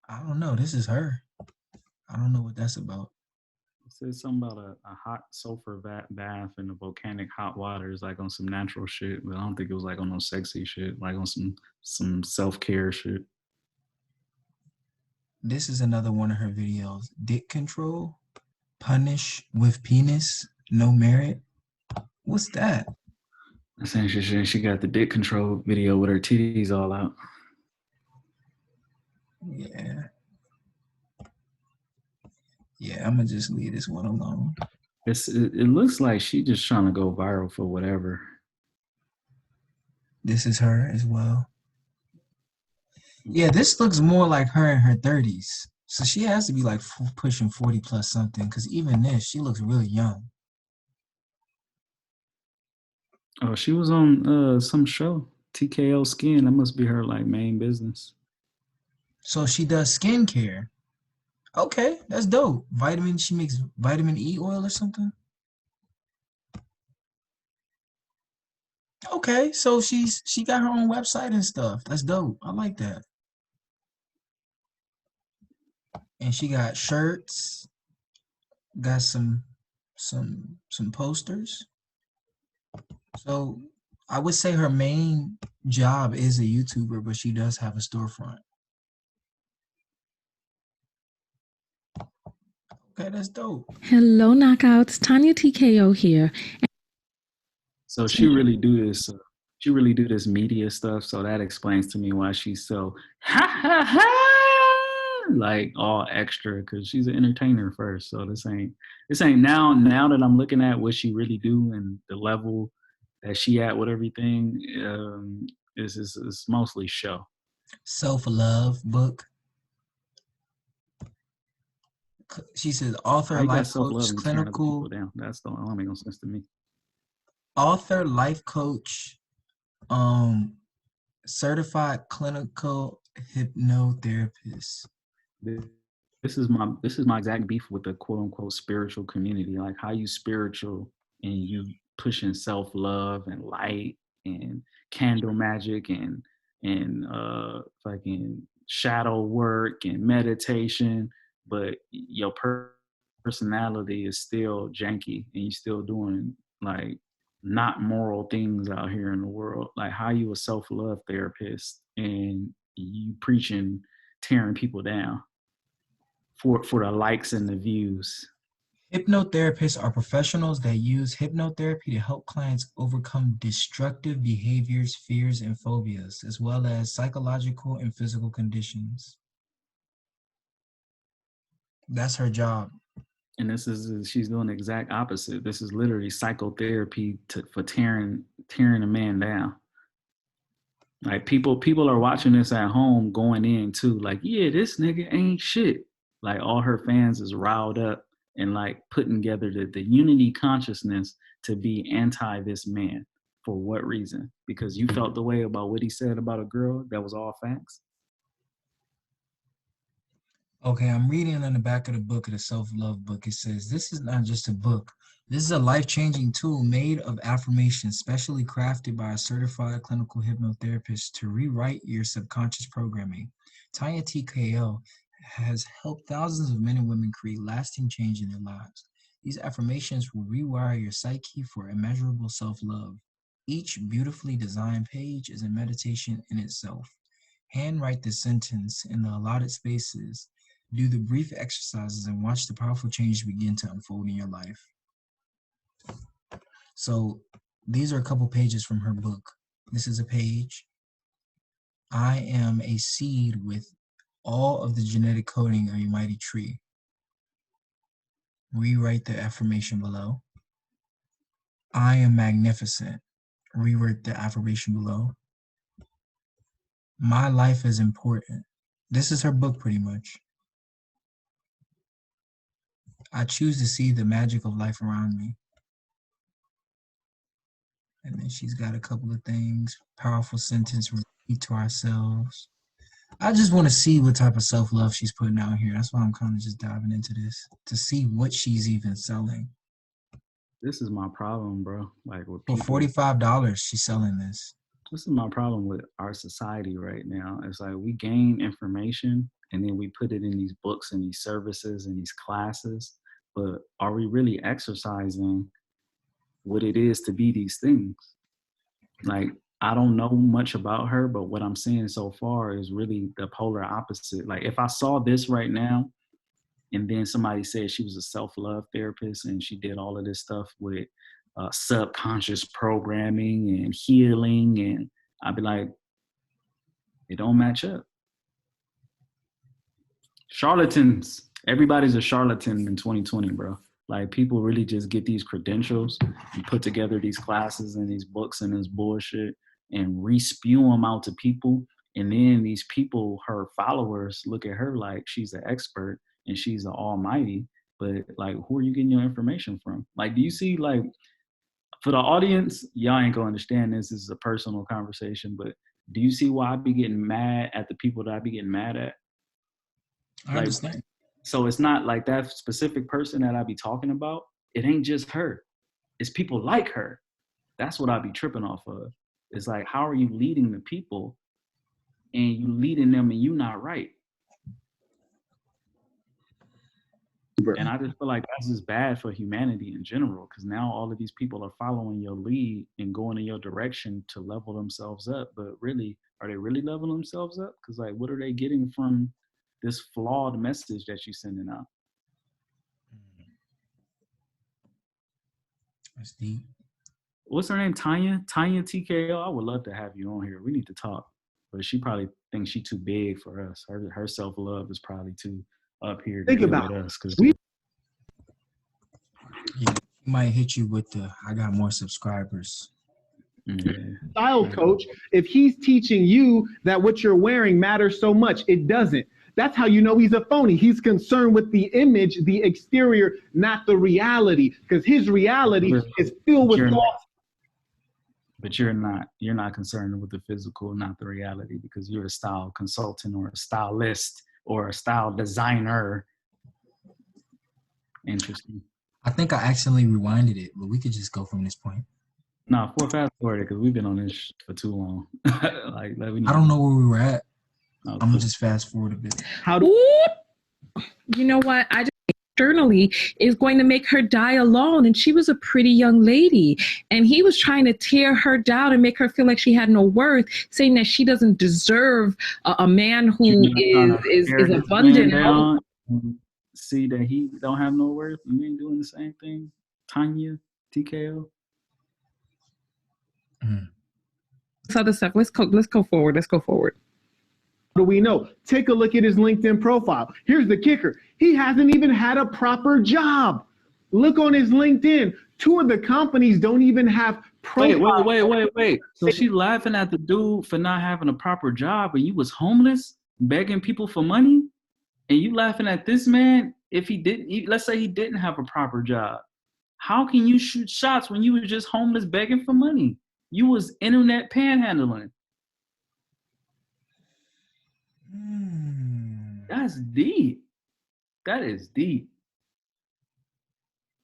I don't know. This is her. I don't know what that's about. It says something about a hot sulfur bath in the volcanic hot waters, like on some natural shit. But I don't think it was like on no sexy shit, like on some self care shit. This is another one of her videos. Dick control, punish with penis, no merit. What's that? That's interesting. She got the dick control video with her titties all out. Yeah. Yeah, I'm gonna just leave this one alone. It looks like she just trying to go viral for whatever. This is her as well. Yeah, this looks more like her in her 30s. So she has to be like pushing 40 plus something because even this, she looks really young. Oh, she was on some show, TKO Skin. That must be her like main business. So she does skincare. Okay, that's dope. She makes vitamin E oil or something. Okay, so she got her own website and stuff. That's dope. I like that. And she got shirts, got some posters. So I would say her main job is a YouTuber, but she does have a storefront. Okay, that's dope. Hello, knockouts. Tonya TKO here. So she really do this. She really do this media stuff. So that explains to me why she's so ha ha ha like all extra because she's an entertainer first. So this ain't now that I'm looking at what she really do and the level that she at with everything. Is mostly show. Self-love book. She says How author, you got life self coach, love and tearing other people clinical down? That's the don't make no sense to me. author, life coach, certified clinical hypnotherapist. This is my exact beef with the quote unquote spiritual community. Like how you spiritual and you pushing self love and light and candle magic and fucking shadow work and meditation, but your personality is still janky and you still doing like not moral things out here in the world. Like how you a self love therapist and you preaching tearing people down for the likes and the views. Hypnotherapists are professionals that use hypnotherapy to help clients overcome destructive behaviors, fears, and phobias, as well as psychological and physical conditions. That's her job. And she's doing the exact opposite. This is literally psychotherapy for tearing a man down. Like people are watching this at home going in too, like, yeah, this nigga ain't shit. Like all her fans is riled up and like putting together the unity consciousness to be anti this man. For what reason? Because you felt the way about what he said about a girl that was all facts. Okay, I'm reading on the back of the book, of the self-love book. It says, this is not just a book. This is a life-changing tool made of affirmations, specially crafted by a certified clinical hypnotherapist to rewrite your subconscious programming. TONYA TKO has helped thousands of men and women create lasting change in their lives. These affirmations will rewire your psyche for immeasurable self-love. Each beautifully designed page is a meditation in itself. Handwrite the sentence in the allotted spaces. Do the brief exercises and watch the powerful change begin to unfold in your life. So these are a couple pages from her book. This is a page. I am a seed with all of the genetic coding of a mighty tree. Rewrite the affirmation below. I am magnificent. Rewrite the affirmation below. My life is important. This is her book pretty much. I choose to see the magic of life around me. And then she's got a couple of things. Powerful sentence, repeat to ourselves. I just want to see what type of self-love she's putting out here. That's why I'm kind of just diving into this, to see what she's even selling. This is my problem, bro. Like with For people, $45, she's selling this. this is my problem with our society right now. It's like we gain information and then we put it in these books and these services and these classes. But are we really exercising what it is to be these things? Like, I don't know much about her, but what I'm seeing so far is really the polar opposite. Like, if I saw this right now, and then somebody said she was a self-love therapist and she did all of this stuff with subconscious programming and healing, and I'd be like, it don't match up. Charlatans. Everybody's a charlatan in 2020, bro. Like, people really just get these credentials and put together these classes and these books and this bullshit and re-spew them out to people. And then these people, her followers, look at her like she's an expert and she's the almighty. But like, who are you getting your information from? Like, do you see, like, for the audience, y'all ain't gonna understand this. This is a personal conversation, but do you see why I be getting mad at the people that I be getting mad at? I Like, understand. so it's not like that specific person that I be talking about. It ain't just her. It's people like her. That's what I be tripping off of. It's like, how are you leading the people and you leading them and you not right? And I just feel like that's just bad for humanity in general, because now all of these people are following your lead and going in your direction to level themselves up. But really, are they really leveling themselves up? Because, like, what are they getting from this flawed message that you're sending out? That's deep. What's her name? TONYA TKO. I would love to have you on here. We need to talk. But she probably thinks she's too big for us. Her self-love is probably too up here to Think deal about with us. Because Yeah, she might hit you with the, I got more subscribers. style coach, if he's teaching you that what you're wearing matters so much, it doesn't. That's how you know he's a phony. He's concerned with the image, the exterior, not the reality, because his reality is filled with flaws. But you're not concerned with the physical, not the reality, because you're a style consultant or a stylist or a style designer. Interesting. I think I accidentally rewinded it, but we could just go from this point. No, fast forward it, because we've been on this for too long. Like, I don't know where we were at. No, I'm gonna just fast forward a bit. How do You know what? I just externally is going to make her die alone. And she was a pretty young lady. And he was trying to tear her down and make her feel like she had no worth, saying that she doesn't deserve a man who is abundant. Down and see that he don't have no worth. You ain't doing the same thing. TONYA TKO. This other stuff. Let's go forward. do we know? Take a look at his LinkedIn profile. Here's the kicker. He hasn't even had a proper job. Look on his LinkedIn. 2 of the companies don't even have profiles. Wait. So she's laughing at the dude for not having a proper job, and you was homeless, begging people for money, and you laughing at this man if he didn't, let's say he didn't have a proper job. How can you shoot shots when you was just homeless begging for money? You was internet panhandling. That's deep. That is deep.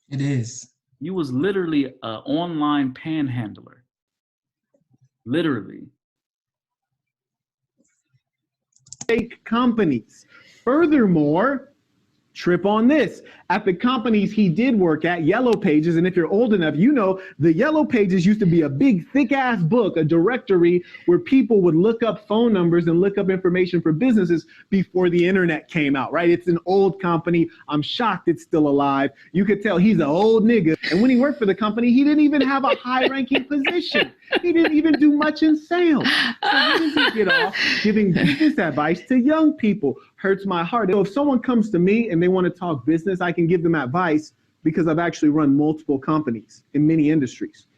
It is. You was literally an online panhandler. Literally. Fake companies. Furthermore, trip on this. At the companies he did work at, Yellow Pages, and if you're old enough, you know the Yellow Pages used to be a big, thick ass book, a directory where people would look up phone numbers and look up information for businesses before the internet came out, right? It's an old company. I'm shocked it's still alive. You could tell he's an old nigga. And when he worked for the company, he didn't even have a high ranking position. He didn't even do much in sales. So how does he get off giving business advice to young people? Hurts my heart. So if someone comes to me and they want to talk business, I can give them advice because I've actually run multiple companies in many industries.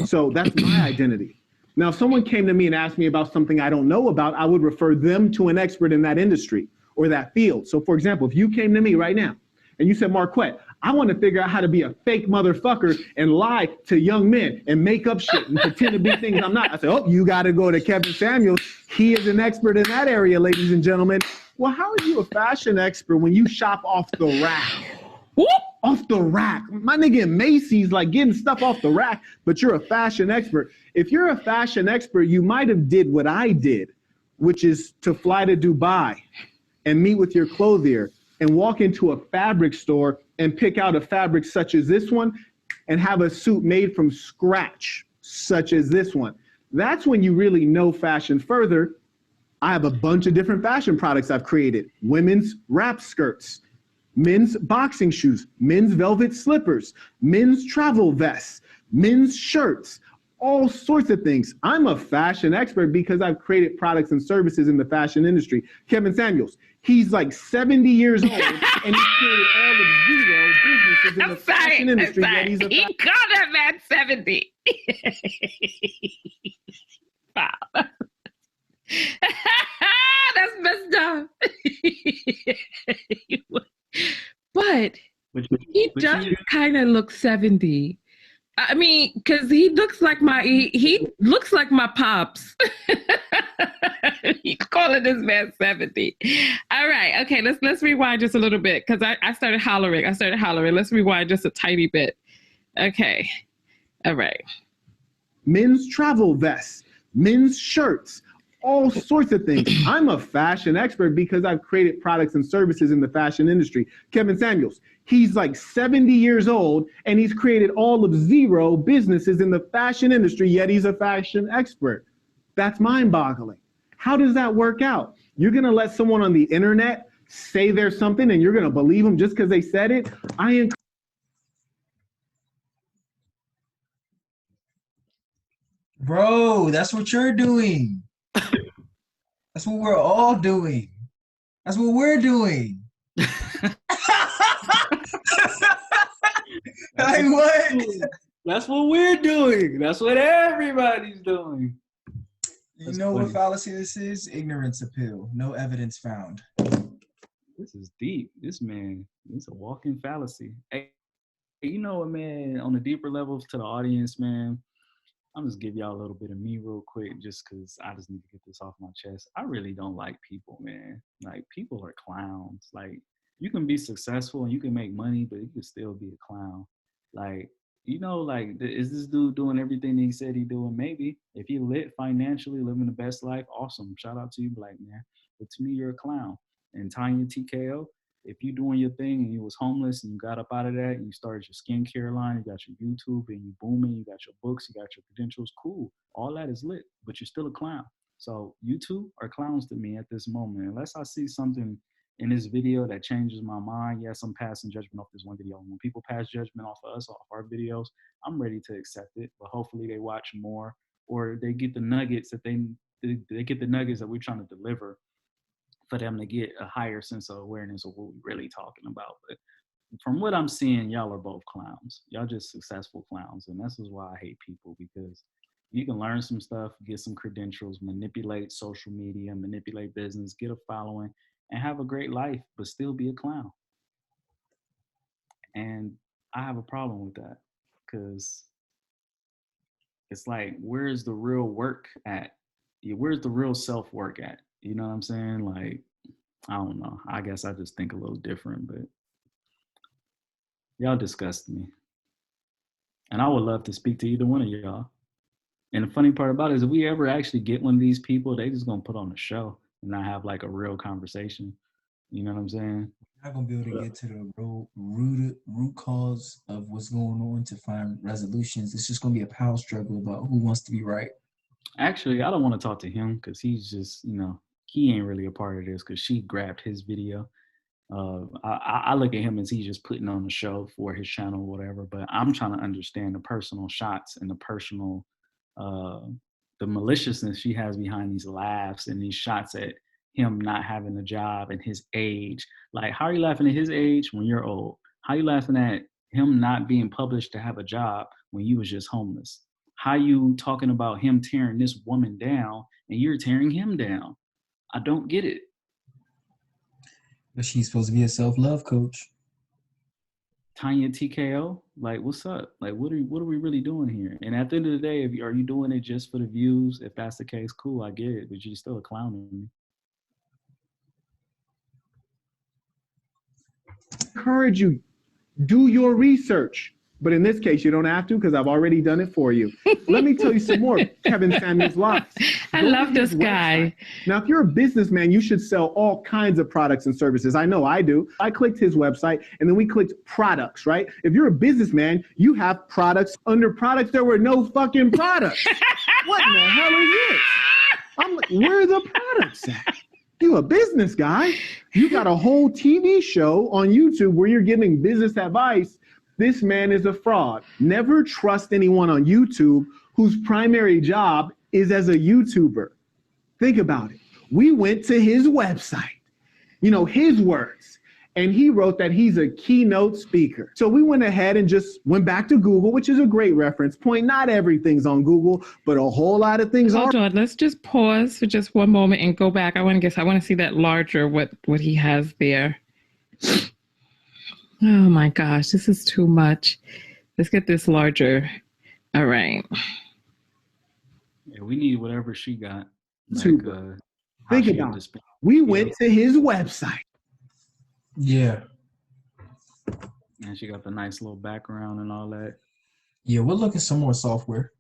So that's my identity. Now, if someone came to me and asked me about something I don't know about, I would refer them to an expert in that industry or that field. So for example, if you came to me right now and you said, Marquette, I want to figure out how to be a fake motherfucker and lie to young men and make up shit and pretend to be things I'm not. I said, oh, you got to go to Kevin Samuels. He is an expert in that area, ladies and gentlemen. Well, how are you a fashion expert when you shop off the rack? Whoop! Off the rack. My nigga in Macy's like getting stuff off the rack, but you're a fashion expert. If you're a fashion expert, you might have did what I did, which is to fly to Dubai and meet with your clothier and walk into a fabric store and pick out a fabric such as this one and have a suit made from scratch, such as this one. That's when you really know fashion further. I have a bunch of different fashion products I've created. Women's wrap skirts, men's boxing shoes, men's velvet slippers, men's travel vests, men's shirts, all sorts of things. I'm a fashion expert because I've created products and services in the fashion industry. Kevin Samuels, he's like 70 years old and he's created all of zero businesses in the fashion industry. Yet he's he called that man 70. Wow. That's messed up. But he does kind of look 70. I mean, because he looks like he looks like my pops. He's calling this man 70. All right, okay, let's rewind just a little bit because I started hollering. Let's rewind just a tiny bit. Okay, all right. Men's travel vests, men's shirts, all sorts of things. I'm a fashion expert because I've created products and services in the fashion industry. Kevin Samuels, he's like 70 years old and he's created all of zero businesses in the fashion industry, yet he's a fashion expert. That's mind-boggling. How does that work out? You're going to let someone on the internet say there's something and you're going to believe them just because they said it? Bro, that's what you're doing. That's what we're all doing. That's what we're doing. Like what? That's what we're doing. That's what everybody's doing. You know what fallacy this is? Ignorance appeal. No evidence found. This is deep. This man, it's a walking fallacy. Hey, you know what, man? On the deeper levels to the audience, man, I'm just give y'all a little bit of me real quick, just because I just need to get this off my chest. I really don't like people, man. Like, people are clowns. Like, you can be successful and you can make money, but you can still be a clown. Like, you know, like, is this dude doing everything he said he doing? Maybe. If he lit financially, living the best life, awesome. Shout out to you, black man. But to me, you're a clown. And TONYA TKO, if you doing your thing and you was homeless and you got up out of that and you started your skincare line, you got your YouTube and you booming, you got your books, you got your credentials, cool. All that is lit, but you're still a clown. So you two are clowns to me at this moment. Unless I see something in this video that changes my mind, yes, I'm passing judgment off this one video. When people pass judgment off of us, off our videos, I'm ready to accept it. But hopefully they watch more or they get the nuggets that they get the nuggets that we're trying to deliver for them to get a higher sense of awareness of what we're really talking about. But from what I'm seeing, y'all are both clowns. Y'all just successful clowns. And this is why I hate people, because you can learn some stuff, get some credentials, manipulate social media, manipulate business, get a following, and have a great life, but still be a clown. And I have a problem with that because it's like, where's the real work at? Where's the real self-work at? You know what I'm saying? Like, I don't know. I guess I just think a little different, but y'all disgust me. And I would love to speak to either one of y'all. And the funny part about it is if we ever actually get one of these people, they just gonna put on a show and not have like a real conversation. You know what I'm saying? We're not gonna be able to get to the root cause of what's going on to find resolutions. It's just gonna be a power struggle about who wants to be right. Actually, I don't want to talk to him because he's just, he ain't really a part of this because she grabbed his video. I look at him as he's just putting on a show for his channel or whatever, but I'm trying to understand the personal shots and the personal, the maliciousness she has behind these laughs and these shots at him not having a job and his age. Like, how are you laughing at his age when you're old? How are you laughing at him not being published to have a job when you was just homeless? How you talking about him tearing this woman down and you're tearing him down? I don't get it. But she's supposed to be a self-love coach. TONYA TKO, like, what's up? Like, what are we really doing here? And at the end of the day, are you doing it just for the views? If that's the case, cool, I get it. But you're still a clown to me. Encourage you, do your research. But in this case, you don't have to because I've already done it for you. Let me tell you some more Kevin Samuels lies. I love this guy. Now, if you're a businessman, you should sell all kinds of products and services. I know I do. I clicked his website and then we clicked products, right? If you're a businessman, you have products. Under products, there were no fucking products. What in the hell is this? I'm like, where are the products at? You a business guy. You got a whole TV show on YouTube where you're giving business advice. This man is a fraud. Never trust anyone on YouTube whose primary job is as a YouTuber. Think about it. We went to his website, his words, and he wrote that he's a keynote speaker. So we went ahead and just went back to Google, which is a great reference point. Not everything's on Google, but a whole lot of things are. Hold on, let's just pause for just one moment and go back. I want to see that larger, what he has there. Oh my gosh, this is too much. Let's get this larger. All right. Yeah, we need whatever she got. Think about it. We went to his website. Yeah. And she got the nice little background and all that. Yeah, we'll look at some more software.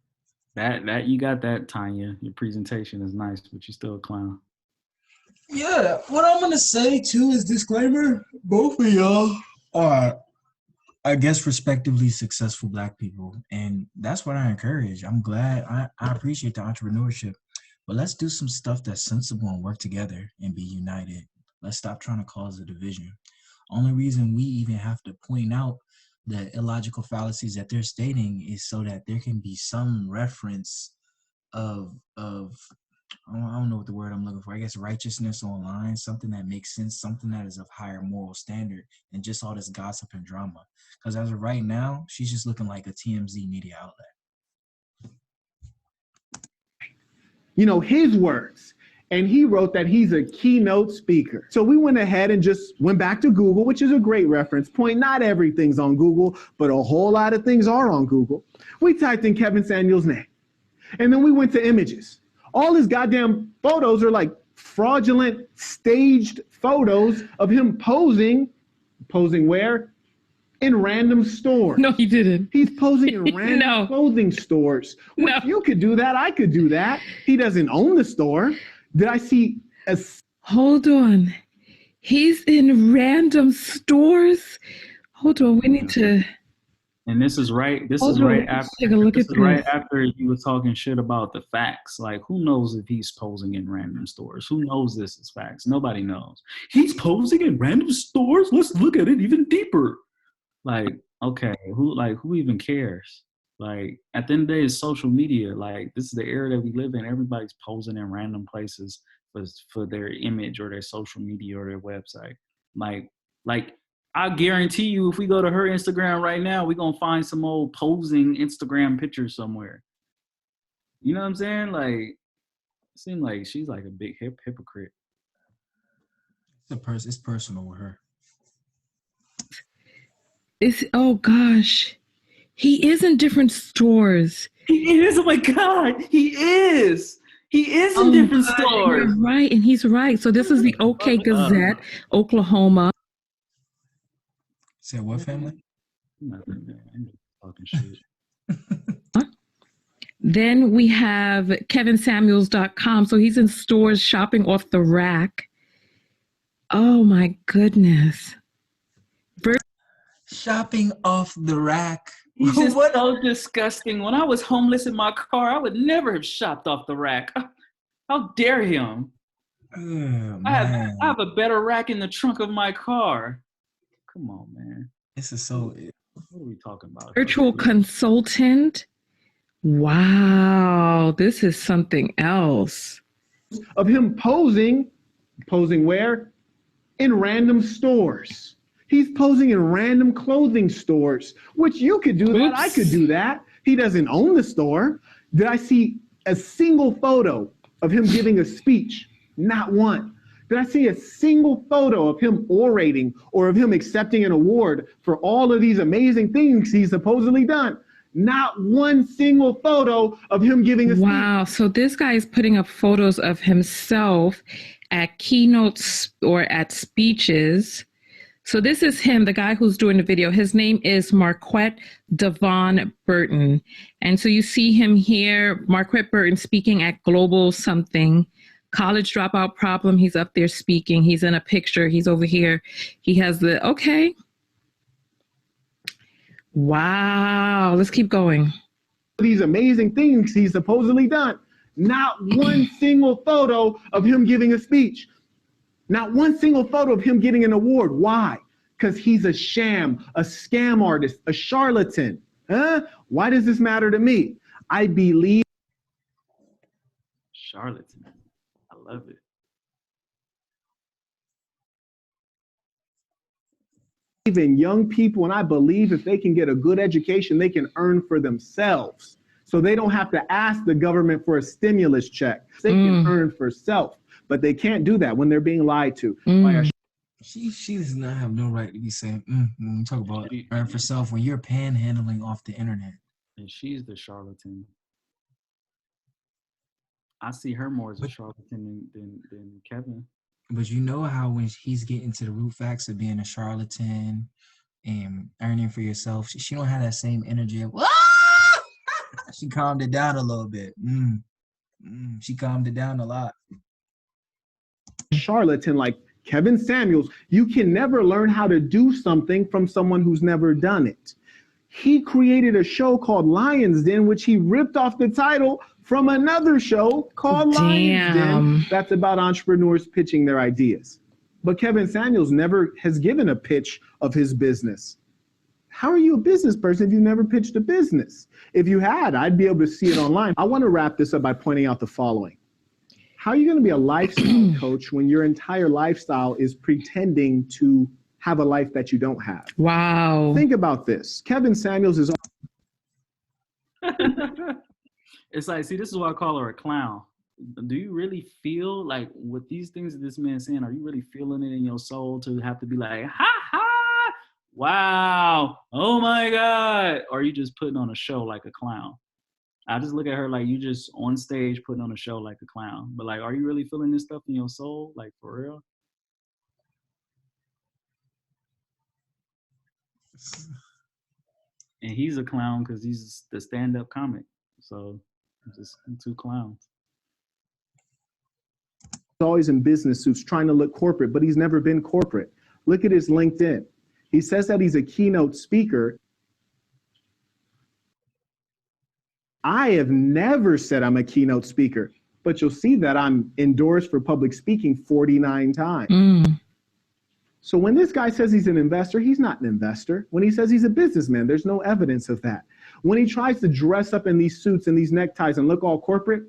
That you got that, TONYA. Your presentation is nice, but you're still a clown. Yeah, what I'm gonna say too is disclaimer: both of y'all are, I guess, respectively successful Black people, and that's what I encourage. I'm glad. I appreciate the entrepreneurship, but let's do some stuff that's sensible and work together and be united. Let's stop trying to cause a division. Only reason we even have to point out the illogical fallacies that they're stating is so that there can be some reference of I don't know what the word I'm looking for. I guess righteousness online, something that makes sense, something that is of higher moral standard than just all this gossip and drama. Because as of right now, she's just looking like a TMZ media outlet. His words. And he wrote that he's a keynote speaker. So we went ahead and just went back to Google, which is a great reference point. Not everything's on Google, but a whole lot of things are on Google. We typed in Kevin Samuels' name. And then we went to images. All his goddamn photos are like fraudulent, staged photos of him posing. Posing where? In random stores. No, he didn't. He's posing in random clothing stores. Well, if you could do that, I could do that. He doesn't own the store. Did I see a... Hold on. He's in random stores? Hold on, we need to... And this is right. This is right after he was talking shit about the facts. Like, who knows if he's posing in random stores? Who knows this is facts? Nobody knows. He's posing in random stores. Let's look at it even deeper. Like, okay, who even cares? Like, at the end of the day, it's social media. Like, this is the era that we live in. Everybody's posing in random places for their image or their social media or their website. Like. I guarantee you, if we go to her Instagram right now, we're going to find some old posing Instagram pictures somewhere. You know what I'm saying? Like, it seems like she's like a big hypocrite. It's personal with her. Oh, gosh. He is in different stores. He is. Oh, my God. He is. He is in different stores. You're right, and he's right. So this is the OK Gazette, Oklahoma. Say what, family? Nothing, man. I'm just talking shit. Then we have KevinSamuels.com. So he's in stores shopping off the rack. Oh my goodness. Shopping off the rack. He's just so disgusting. When I was homeless in my car, I would never have shopped off the rack. How dare him? I have a better rack in the trunk of my car. Come on, man. This is so... What are we talking about? Virtual consultant. Wow, this is something else. Of him posing where? In random stores. He's posing in random clothing stores, which you could do that. I could do that. He doesn't own the store. Did I see a single photo of him giving a speech? Not one. Did I see a single photo of him orating or of him accepting an award for all of these amazing things he's supposedly done? Not one single photo of him giving a speech. Wow. So this guy is putting up photos of himself at keynotes or at speeches. So this is him, the guy who's doing the video. His name is Marquette Devon Burton. And so you see him here, Marquette Burton speaking at Global something, college dropout problem. He's up there speaking. He's in a picture. He's over here. He has the, okay. Wow. Let's keep going. These amazing things he's supposedly done. Not one single photo of him giving a speech. Not one single photo of him getting an award. Why? Because he's a sham, a scam artist, a charlatan. Huh? Why does this matter to me? I believe. Charlatan. I love it. In young people, and I believe if they can get a good education, they can earn for themselves. So they don't have to ask the government for a stimulus check. They can earn for self, but they can't do that when they're being lied to. By a She does not have no right to be saying, when we talk about earn for self, when you're panhandling off the internet. And she's the charlatan. I see her more as a charlatan than Kevin. But you know how when he's getting to the root facts of being a charlatan and earning for yourself, she don't have that same energy of, she calmed it down a little bit. She calmed it down a lot. Charlatan like Kevin Samuels, you can never learn how to do something from someone who's never done it. He created a show called Lion's Den, which he ripped off the title from another show called Lion's Den that's about entrepreneurs pitching their ideas. But Kevin Samuels never has given a pitch of his business. How are you a business person if you never pitched a business? If you had, I'd be able to see it online. I want to wrap this up by pointing out the following. How are you going to be a lifestyle coach when your entire lifestyle is pretending to have a life that you don't have? Wow. Think about this. Kevin Samuels is... It's like, see, this is why I call her a clown. Do you really feel like with these things that this man's saying, are you really feeling it in your soul to have to be like, ha ha, wow, oh my God? Or are you just putting on a show like a clown? I just look at her like you just on stage putting on a show like a clown. But like, are you really feeling this stuff in your soul? Like for real? And he's a clown because he's the stand-up comic. So just two clowns. Always in business suits trying to look corporate, but he's never been corporate. Look at his LinkedIn. He says that he's a keynote speaker. I have never said I'm a keynote speaker, but you'll see that I'm endorsed for public speaking 49 times. So when this guy says he's an investor, he's not an investor. When he says he's a businessman, there's no evidence of that. When he tries to dress up in these suits and these neckties and look all corporate,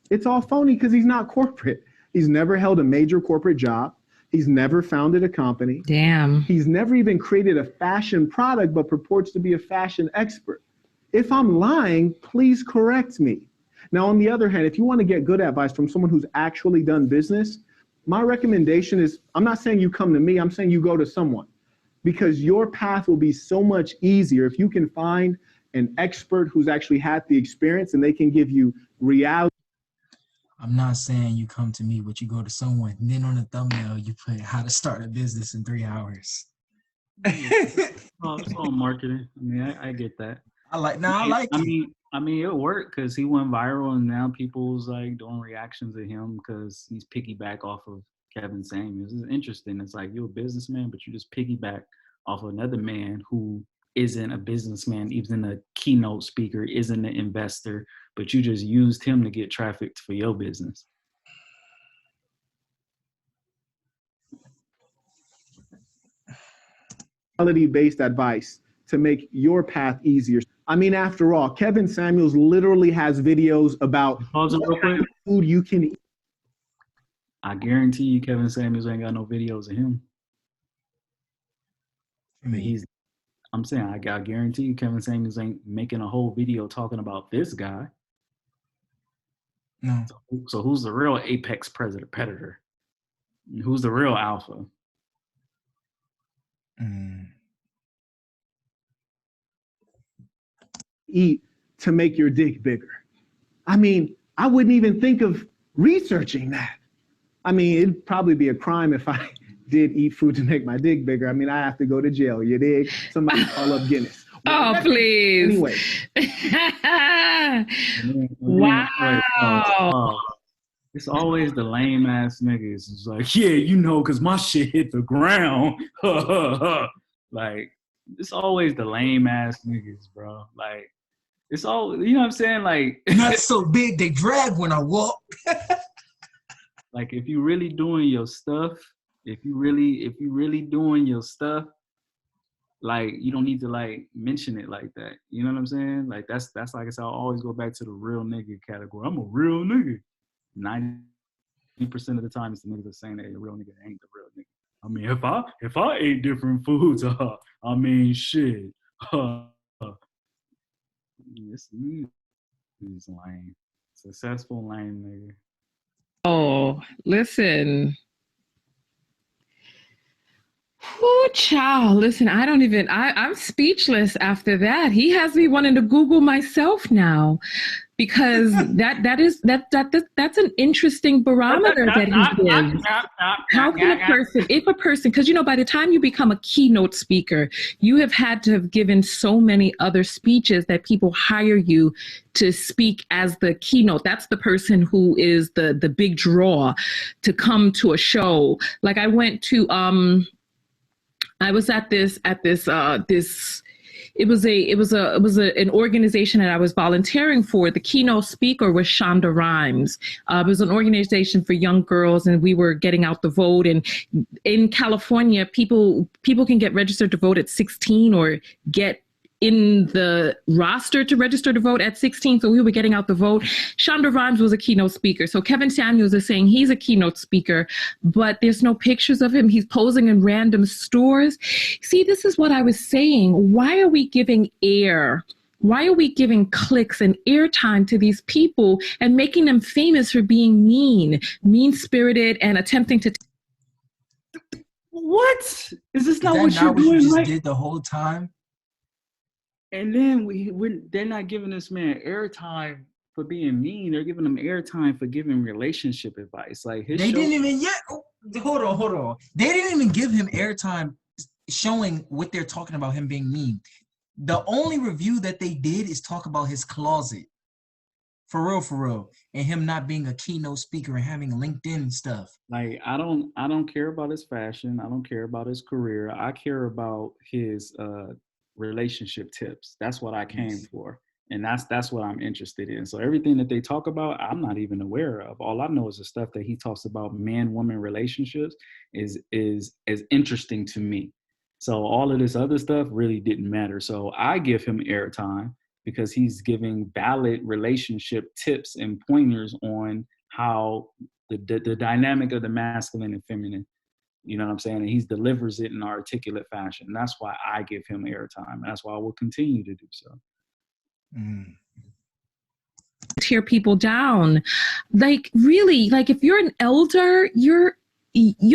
it's all phony because he's not corporate. He's never held a major corporate job. He's never founded a company. Damn. He's never even created a fashion product, but purports to be a fashion expert. If I'm lying, please correct me. Now, on the other hand, if you want to get good advice from someone who's actually done business, my recommendation is, I'm not saying you come to me, I'm saying you go to someone, because your path will be so much easier if you can find an expert who's actually had the experience and they can give you reality. I'm not saying you come to me, but you go to someone. And then on the thumbnail, you put how to start a business in 3 hours. Oh, it's all marketing. I mean, I get that. I like it. I mean, it worked because he went viral, and now people's like doing reactions to him because he's piggyback off of Kevin Samuels. It's interesting. It's like you're a businessman, but you just piggyback off of another man who isn't a businessman, isn't a keynote speaker, isn't an investor, but you just used him to get traffic for your business. Reality-based advice to make your path easier. I mean, after all, Kevin Samuels literally has videos about what kind of food you can eat. I guarantee you Kevin Samuels ain't got no videos of him. I'm saying, I guarantee you Kevin Samuels ain't making a whole video talking about this guy. No. So who's the real apex predator? Who's the real alpha? Eat to make your dick bigger. I mean, I wouldn't even think of researching that. I mean, it'd probably be a crime if I did eat food to make my dick bigger. I mean, I have to go to jail. You dig? Somebody call up Guinness. Oh, please. Anyway. Wow. It's always the lame ass niggas. It's like, yeah, you know, because my shit hit the ground. Like, it's always the lame ass niggas, bro. Like, it's all, you know what I'm saying? Like, not so big, they drag when I walk. Like, if you really doing your stuff, if you really doing your stuff, like, you don't need to like mention it like that. You know what I'm saying? Like, that's like I said, I'll always go back to the real nigga category. I'm a real nigga. 90% of the time, it's the niggas that saying that a real nigga ain't the real nigga. I mean, if I ate different foods, I mean, shit. This is lame. Successful lame nigga. Oh, listen. Oh, child, listen, I'm speechless after that. He has me wanting to Google myself now, because that's an interesting barometer that he gives. How can a person, because, you know, by the time you become a keynote speaker, you have had to have given so many other speeches that people hire you to speak as the keynote. That's the person who is the big draw to come to a show. Like, I went to, I was at an organization that I was volunteering for. The keynote speaker was Shonda Rhimes. It was an organization for young girls, and we were getting out the vote. And in California, people can get registered to vote at 16 or get in the roster to register to vote at 16. So we were getting out the vote. Shonda Rhimes was a keynote speaker. So Kevin Samuels is saying he's a keynote speaker, but there's no pictures of him. He's posing in random stores. See, this is what I was saying. Why are we giving air? Why are we giving clicks and airtime to these people and making them famous for being mean-spirited and attempting to... What? Is this not what you're doing? You just did the whole time? And then they're not giving this man airtime for being mean. They're giving him airtime for giving relationship advice. Like, his didn't even yet. Hold on. They didn't even give him airtime showing what they're talking about him being mean. The only review that they did is talk about his closet. For real. And him not being a keynote speaker and having LinkedIn stuff. Like, I don't care about his fashion. I don't care about his career. I care about his relationship tips. That's what I came for, and that's what I'm interested in. So everything that they talk about, I'm not even aware of. All I know is the stuff that he talks about, man-woman relationships, is interesting to me. So all of this other stuff really didn't matter. So I give him airtime because he's giving valid relationship tips and pointers on how the dynamic of the masculine and feminine. You know what I'm saying? And he delivers it in an articulate fashion. That's why I give him airtime. That's why I will continue to do so. Tear people down. Like, really, like, if you're an elder, you're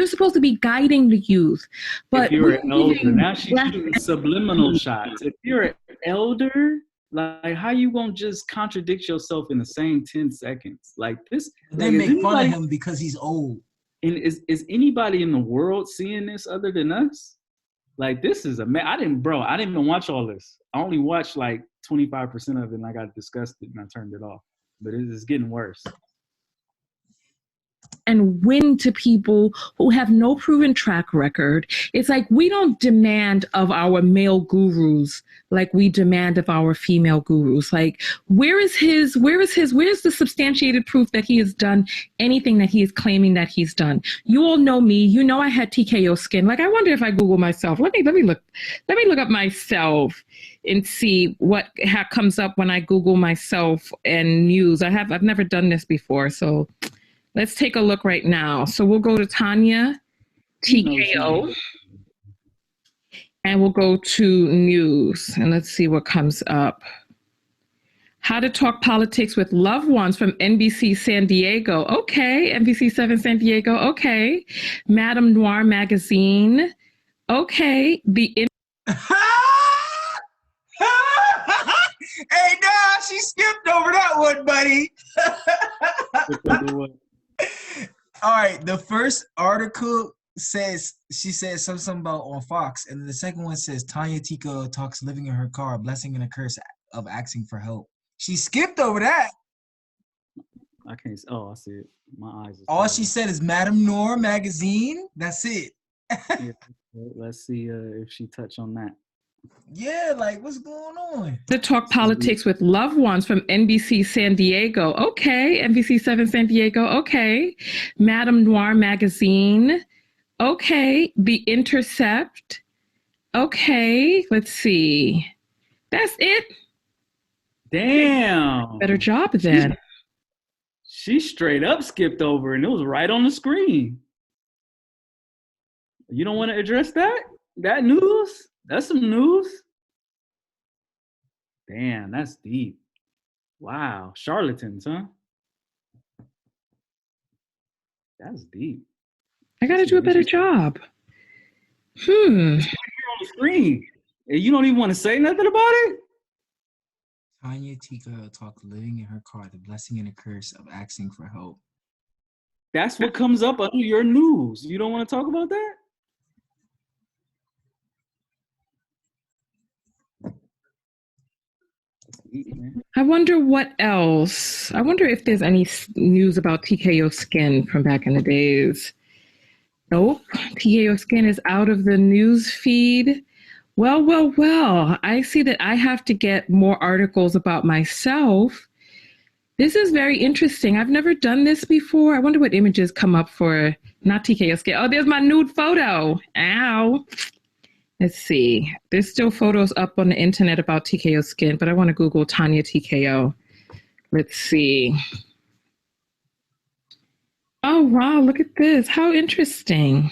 supposed to be guiding the youth. But if you're an elder, now she's shooting subliminal shots. If you're an elder, Like, how you gonna just contradict yourself in the same 10 seconds? Like this, They like, is make fun of anybody him because he's old. and is anybody in the world seeing this other than us? Like, this is I didn't even watch all this. I only watched like 25% of it and I got disgusted and I turned it off. But it's getting worse. And win to people who have no proven track record. It's like we don't demand of our male gurus like we demand of our female gurus. Like, where's the substantiated proof that he has done anything that he is claiming that he's done? You all know me. You know I had TKO skin. Like, I wonder if I Google myself. Let me look up myself and see what comes up when I Google myself and news. I've never done this before, so let's take a look right now. So we'll go to TONYA TKO and we'll go to news and let's see what comes up. How to talk politics with loved ones from NBC San Diego. Okay. NBC 7 San Diego. Okay. Madame Noir magazine. Okay. Hey, nah, she skipped over that one, buddy. All right, the first article says, she says something about on Fox, and the second one says TONYA TKO talks living in her car, a blessing and a curse of asking for help. She skipped over that. I can't. Oh, I see it. My eyes. All she said is Madame Noir magazine. That's it. Yeah, let's see if she touch on that. Yeah, like what's going on? To talk politics with loved ones from NBC San Diego. Okay. NBC 7 San Diego. Okay. Madame Noir magazine. Okay. The Intercept. Okay. Let's see. That's it. Damn. Better job then. She straight up skipped over and it was right on the screen. You don't want to address that? That news? That's some news. Damn, that's deep. Wow. Charlatans, huh? That's deep. I got to do a better job. You're on the screen. And you don't even want to say nothing about it? TONYA TKO talks living in her car, the blessing and the curse of asking for help. That's what comes up under your news. You don't want to talk about that? I wonder what else. I wonder if there's any news about TKO skin from back in the days. Nope. TKO skin is out of the news feed. Well. I see that I have to get more articles about myself. This is very interesting. I've never done this before. I wonder what images come up for not TKO skin. Oh, there's my nude photo. Ow. Let's see. There's still photos up on the internet about TKO skin, but I want to Google TONYA TKO. Let's see. Oh, wow. Look at this. How interesting.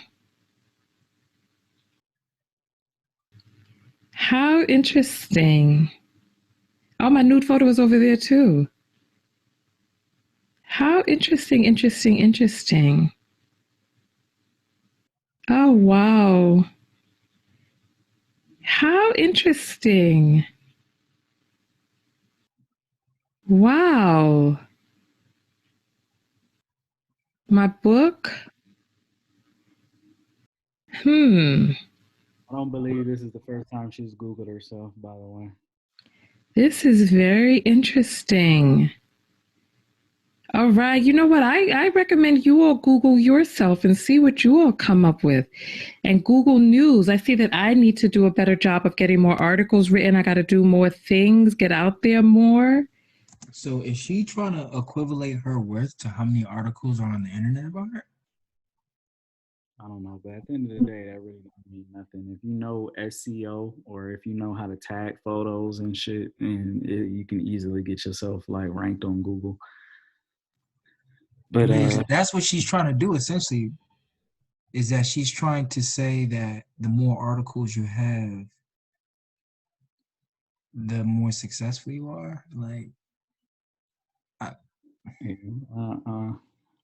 How interesting. Oh, my nude photo is over there too. How interesting. Oh, wow. How interesting. Wow. My book? I don't believe this is the first time she's Googled herself, by the way. This is very interesting. All right. You know what? I recommend you all Google yourself and see what you all come up with. And Google News. I see that I need to do a better job of getting more articles written. I got to do more things, get out there more. So is she trying to equivalent her worth to how many articles are on the internet about her? I don't know, but at the end of the day, that really don't mean nothing. If you know SEO or if you know how to tag photos and shit, and you can easily get yourself like ranked on Google. But that's what she's trying to do essentially, is that she's trying to say that the more articles you have, the more successful you are. Like, I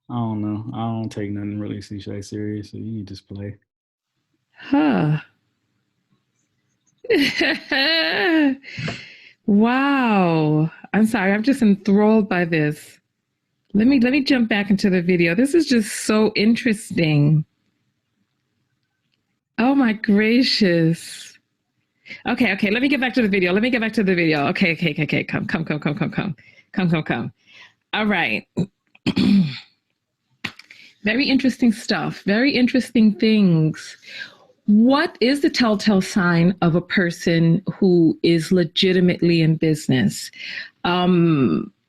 don't know. I don't take nothing really cliche serious, so you just play. Huh. Wow. I'm sorry. I'm just enthralled by this. Let me jump back into the video. This is just so interesting. Oh my gracious. Okay, okay. Let me get back to the video. Let me get back to the video. Okay, okay, okay, okay. Come, come, come, come, come, come. Come, come, come. All right. Very interesting stuff. Very interesting things. What is the telltale sign of a person who is legitimately in business?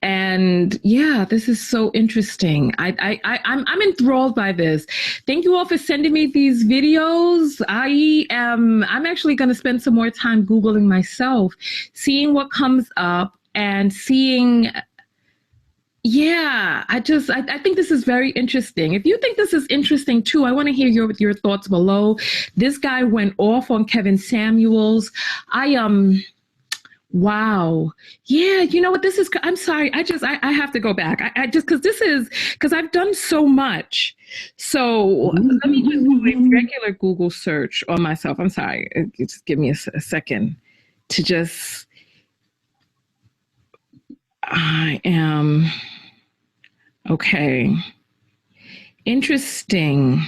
And yeah, this is so interesting. I'm enthralled by this. Thank you all for sending me these videos. I'm actually going to spend some more time Googling myself, seeing what comes up and seeing. Yeah, I think this is very interesting. If you think this is interesting too, I want to hear your thoughts below. This guy went off on Kevin Samuels. I Wow. Yeah, you know what this is, I'm sorry. I have to go back. I just because I've done so much. So let me just do a regular Google search on myself. I'm sorry. Just give me a second to just I am okay. Interesting.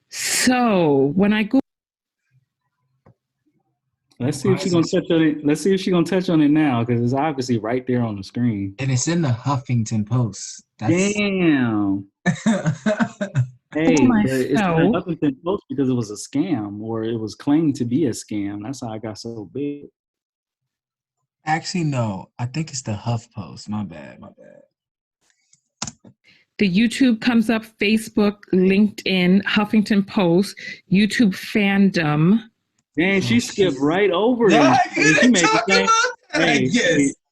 So when I Google, Let's see if she's gonna touch on it. Let's see if she's gonna touch on it now, because it's obviously right there on the screen. And it's in the Huffington Post. Damn. Hey, but it's in the Huffington Post because it was a scam, or it was claimed to be a scam. That's how I got so big. Actually, no. I think it's the Huff Post. My bad. My bad. the YouTube comes up, Facebook, LinkedIn, Huffington Post, YouTube fandom. Man, she skipped right over it. She made the same.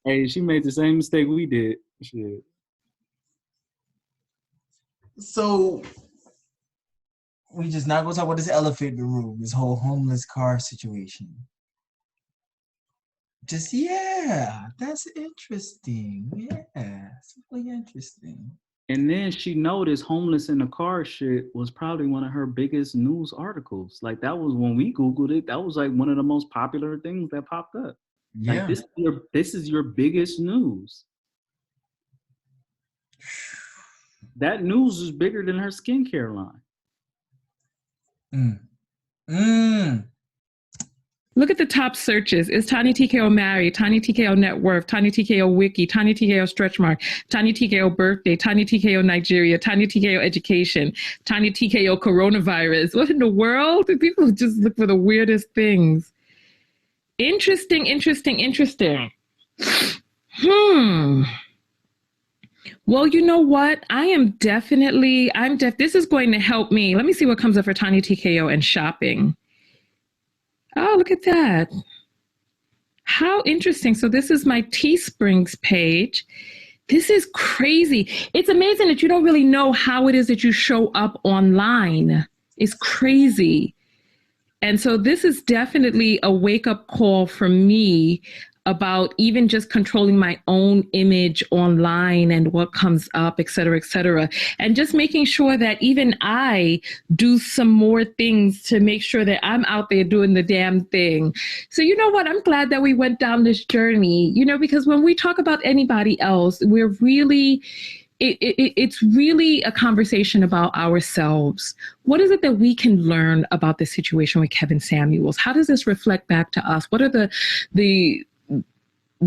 Hey, she made the same mistake we did. Shit. So we just not gonna talk about this elephant in the room, this whole homeless car situation. Just yeah, that's interesting. Yeah, it's really interesting. And then she noticed homeless in the car shit was probably one of her biggest news articles. Like that was when we Googled it, that was like one of the most popular things that popped up. Yeah. Like this is your biggest news. That news is bigger than her skincare line. Look at the top searches. Is Tonya TKO married? Tonya TKO net worth? Tonya TKO wiki? Tonya TKO stretch mark? Tonya TKO birthday? Tonya TKO Nigeria? Tonya TKO education? Tonya TKO coronavirus? What in the world? People just look for the weirdest things. Interesting, interesting, interesting. Well, you know what? This is going to help me. Let me see what comes up for Tonya TKO and shopping. Oh, look at that. How interesting. So this is my Teesprings page. This is crazy. It's amazing that you don't really know how it is that you show up online. It's crazy. And so this is definitely a wake-up call for me about even just controlling my own image online and what comes up, et cetera, and just making sure that even I do some more things to make sure that I'm out there doing the damn thing. So you know what? I'm glad that we went down this journey, because when we talk about anybody else, we're really... It's really a conversation about ourselves. What is it that we can learn about the situation with Kevin Samuels? How does this reflect back to us? What are the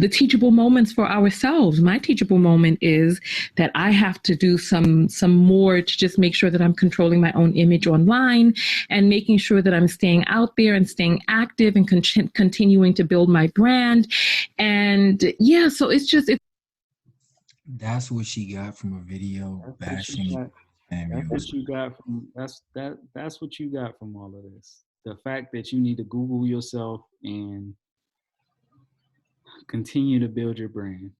teachable moments for ourselves? My teachable moment is that I have to do some more to just make sure that I'm controlling my own image online and making sure that I'm staying out there and staying active and continuing to build my brand. And yeah, so it's that's what she got from a video bashing. That's what you got from that's what you got from all of this. The fact that you need to Google yourself and continue to build your brand.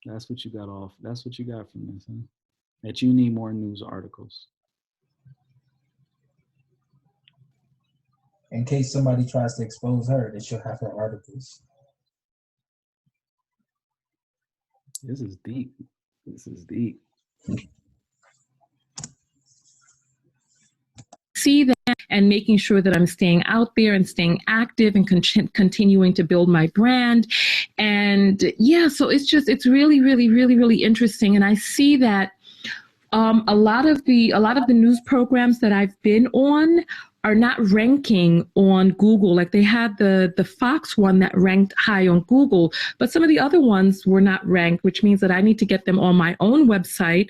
That's what you got off. That's what you got from this, huh? That you need more news articles. In case somebody tries to expose her, that she'll have her articles. This is deep. This is deep. see that and making sure that I'm staying out there and staying active and continuing to build my brand. And yeah, so it's really, really, really, really interesting. And I see that a lot of the news programs that I've been on are not ranking on Google. Like they had the Fox one that ranked high on Google, but some of the other ones were not ranked, which means that I need to get them on my own website,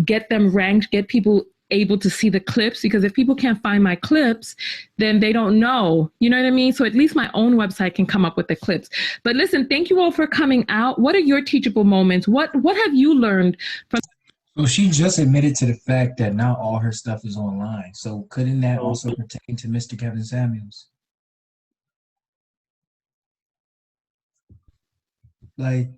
get them ranked, get people able to see the clips, because if people can't find my clips, then they don't know, you know what I mean? So at least my own website can come up with the clips. But listen, thank you all for coming out. What are your teachable moments? What have you learned from? So she just admitted to the fact that not all her stuff is online. So couldn't that also pertain to Mr. Kevin Samuels? Like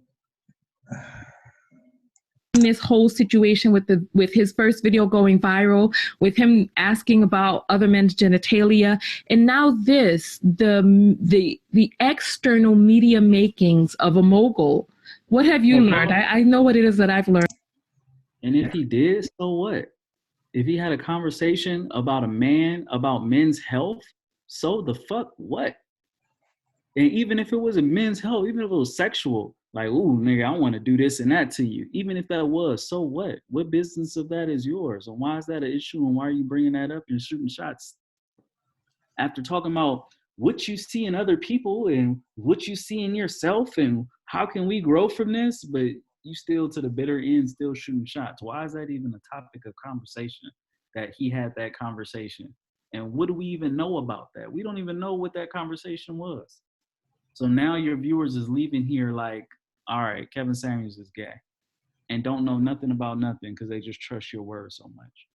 this whole situation with his first video going viral, with him asking about other men's genitalia, and now the external media makings of a mogul. What have you learned? I know what it is that I've learned. And if he did, so what? If he had a conversation about about men's health, so the fuck what? And even if it wasn't men's health, even if it was sexual, like, ooh, nigga, I want to do this and that to you. Even if that was, so what? What business of that is yours? And why is that an issue? And why are you bringing that up and shooting shots? After talking about what you see in other people and what you see in yourself and how can we grow from this, but you still to the bitter end, still shooting shots. Why is that even a topic of conversation, that he had that conversation? And what do we even know about that? We don't even know what that conversation was. So now your viewers is leaving here like, all right, Kevin Samuels is gay, and don't know nothing about nothing because they just trust your word so much.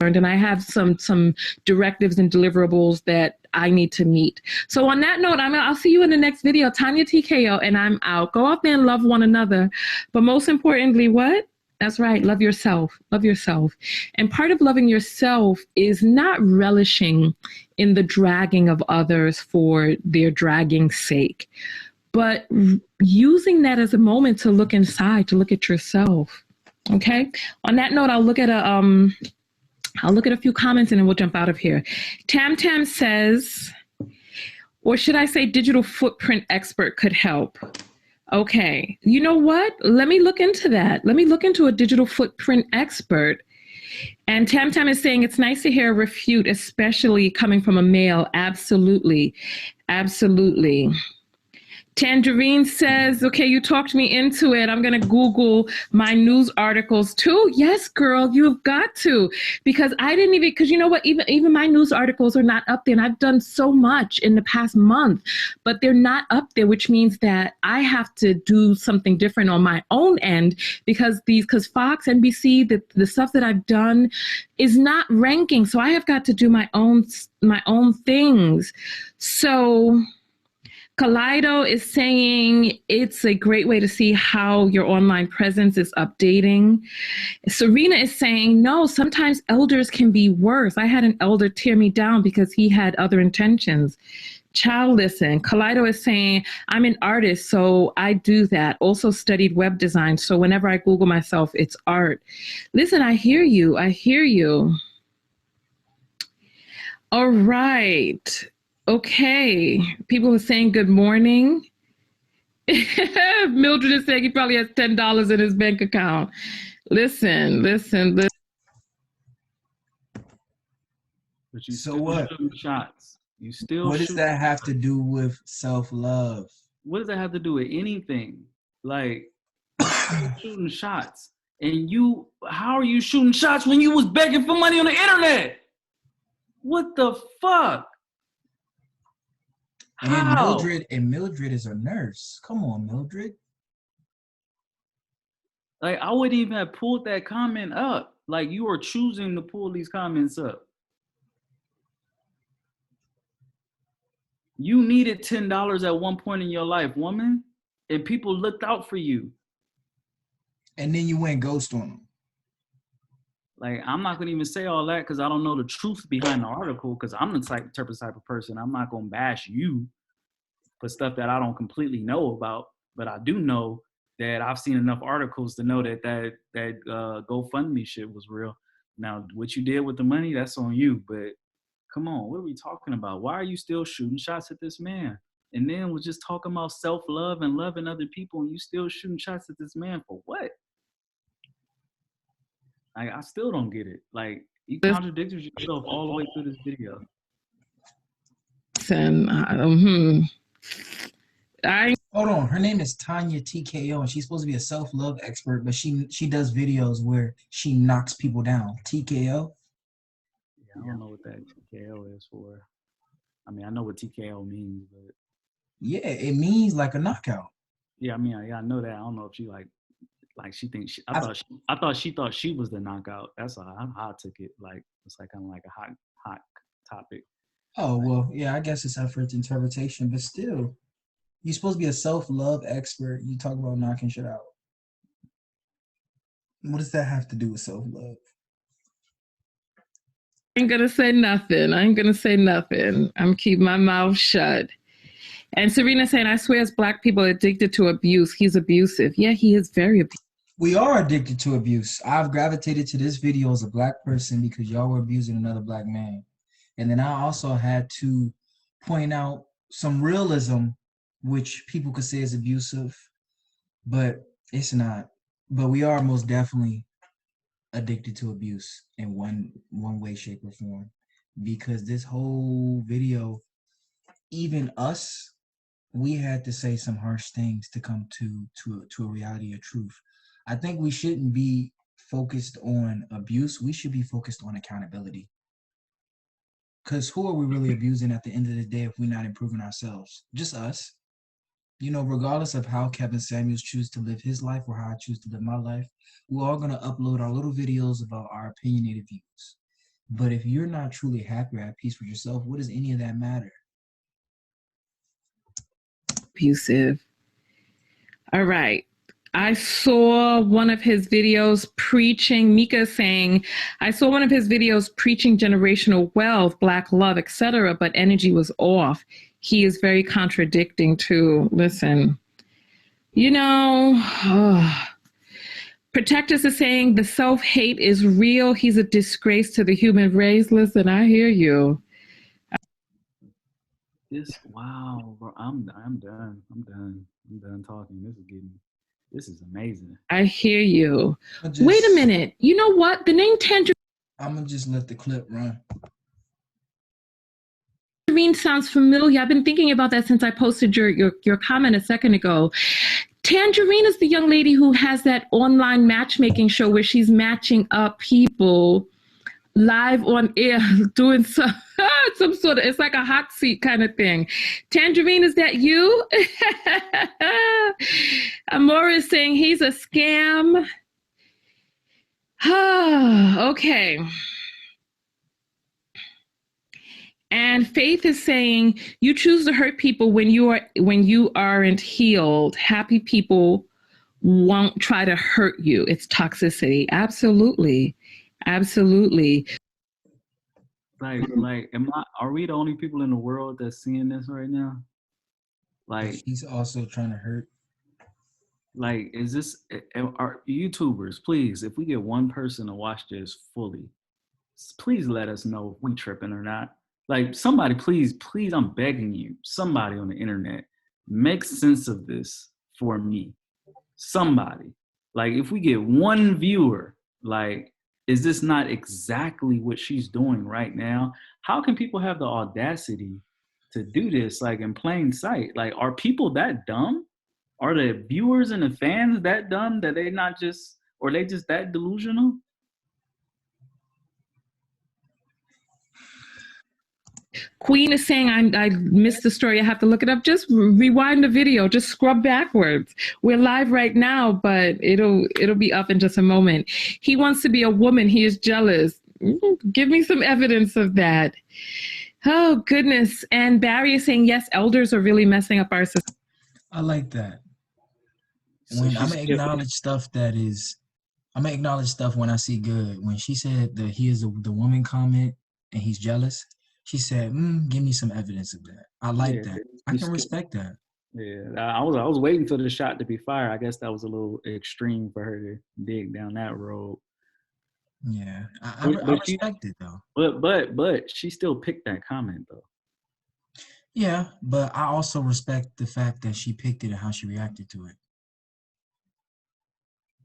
And I have some directives and deliverables that I need to meet. So on that note, I'll see you in the next video. Tonya TKO, and I'm out. Go out there and love one another. But most importantly, what? That's right. Love yourself. Love yourself. And part of loving yourself is not relishing in the dragging of others for their dragging's sake, but using that as a moment to look inside, to look at yourself. Okay. On that note, I'll look at a few comments and then we'll jump out of here. Tam Tam says, or should I say digital footprint expert could help. Okay, you know what? Let me look into that. Let me look into a digital footprint expert. And Tam Tam is saying it's nice to hear a refute, especially coming from a male. Absolutely. Absolutely. Tangerine says, okay, you talked me into it. I'm going to Google my news articles too. Yes, girl, you've got to, because because you know what, even my news articles are not up there, and I've done so much in the past month, but they're not up there, which means that I have to do something different on my own end, because Fox, NBC, the stuff that I've done is not ranking. So I have got to do my own things. So Kaleido is saying it's a great way to see how your online presence is updating. Serena is saying, no, sometimes elders can be worse. I had an elder tear me down because he had other intentions. Child, listen. Kaleido is saying, I'm an artist, so I do that. Also studied web design, so whenever I Google myself, it's art. Listen, I hear you. I hear you. All right. Okay, people are saying good morning. Mildred is saying he probably has $10 in his bank account. Listen. But you so still what? shooting shots. You still. What does that have to do with self-love? What does that have to do with anything? Like shooting shots, and how are you shooting shots when you was begging for money on the internet? What the fuck? And Mildred is a nurse. Come on, Mildred. Like, I wouldn't even have pulled that comment up. Like, you are choosing to pull these comments up. You needed $10 at one point in your life, woman, and people looked out for you. And then you went ghost on them. Like, I'm not gonna even say all that because I don't know the truth behind the article, because I'm the type of person, I'm not gonna bash you for stuff that I don't completely know about, but I do know that I've seen enough articles to know that GoFundMe shit was real. Now, what you did with the money, that's on you. But come on, what are we talking about? Why are you still shooting shots at this man? And then we're just talking about self-love and loving other people, and you still shooting shots at this man for what? I still don't get it. Like, you contradicted yourself all the way through this video. Hold on. Her name is TONYA TKO, and she's supposed to be a self-love expert, but she does videos where she knocks people down. TKO? Yeah, I don't know what that TKO is for. I mean, I know what TKO means, but yeah, it means like a knockout. Yeah, I mean, I know that. I don't know if she like she thinks. I thought she thought she was the knockout. That's how I took it. Like, it's like kind of like a hot topic. Oh well, yeah. I guess it's up for its interpretation, but still, you're supposed to be a self-love expert. You talk about knocking shit out. What does that have to do with self-love? I ain't gonna say nothing. I'm keeping my mouth shut. And Serena saying, I swear as Black people are addicted to abuse. He's abusive. Yeah, he is very abusive. We are addicted to abuse. I've gravitated to this video as a Black person because y'all were abusing another Black man. And then I also had to point out some realism, which people could say is abusive, but it's not. But we are most definitely addicted to abuse in one way, shape, or form. Because this whole video, even us, we had to say some harsh things to come to a reality of truth. I think we shouldn't be focused on abuse. We should be focused on accountability. Because who are we really abusing at the end of the day if we're not improving ourselves? Just us. You know, regardless of how Kevin Samuels chooses to live his life or how I choose to live my life, we're all going to upload our little videos about our opinionated views. But if you're not truly happy or at peace with yourself, what does any of that matter? Abusive. All right. I saw one of his videos preaching, Mika saying, I saw one of his videos preaching generational wealth, Black love, etc., but energy was off. He is very contradicting too. Listen, you know, Protectus is saying the self-hate is real. He's a disgrace to the human race. Listen, I hear you. Wow, bro, I'm done. I'm done talking. This is amazing. I hear you. Wait a minute. You know what? The name Tangerine. I'm gonna just let the clip run. Tangerine sounds familiar. I've been thinking about that since I posted your comment a second ago. Tangerine is the young lady who has that online matchmaking show where she's matching up people live on air, doing some sort of, it's like a hot seat kind of thing. Tangerine, is that you? Amora is saying he's a scam. Okay. And Faith is saying you choose to hurt people when you aren't healed. Happy people won't try to hurt you. It's toxicity. Absolutely. Absolutely. Like, are we the only people in the world that's seeing this right now? Like, he's also trying to hurt. Like, are YouTubers, please, if we get one person to watch this fully, please let us know if we tripping or not. Like, somebody, please, I'm begging you, somebody on the internet, make sense of this for me. Somebody. Like, if we get one viewer, like, is this not exactly what she's doing right now? How can people have the audacity to do this, like, in plain sight? Like, are people that dumb? Are the viewers and the fans that dumb that they just that delusional? Queen is saying, I missed the story. I have to look it up. Just rewind the video. Just scrub backwards. We're live right now, but it'll be up in just a moment. He wants to be a woman. He is jealous. Give me some evidence of that. Oh, goodness. And Barry is saying, yes, elders are really messing up our society. I like that. When I'm gonna acknowledge stuff I'm gonna acknowledge stuff when I see good. When she said that he is the woman comment and he's jealous, she said, give me some evidence of that. I like that. I can respect that. Yeah, I was waiting for the shot to be fired. I guess that was a little extreme for her to dig down that road. Yeah, I But she, respect it though. but she still picked that comment though. Yeah, but I also respect the fact that she picked it and how she reacted to it.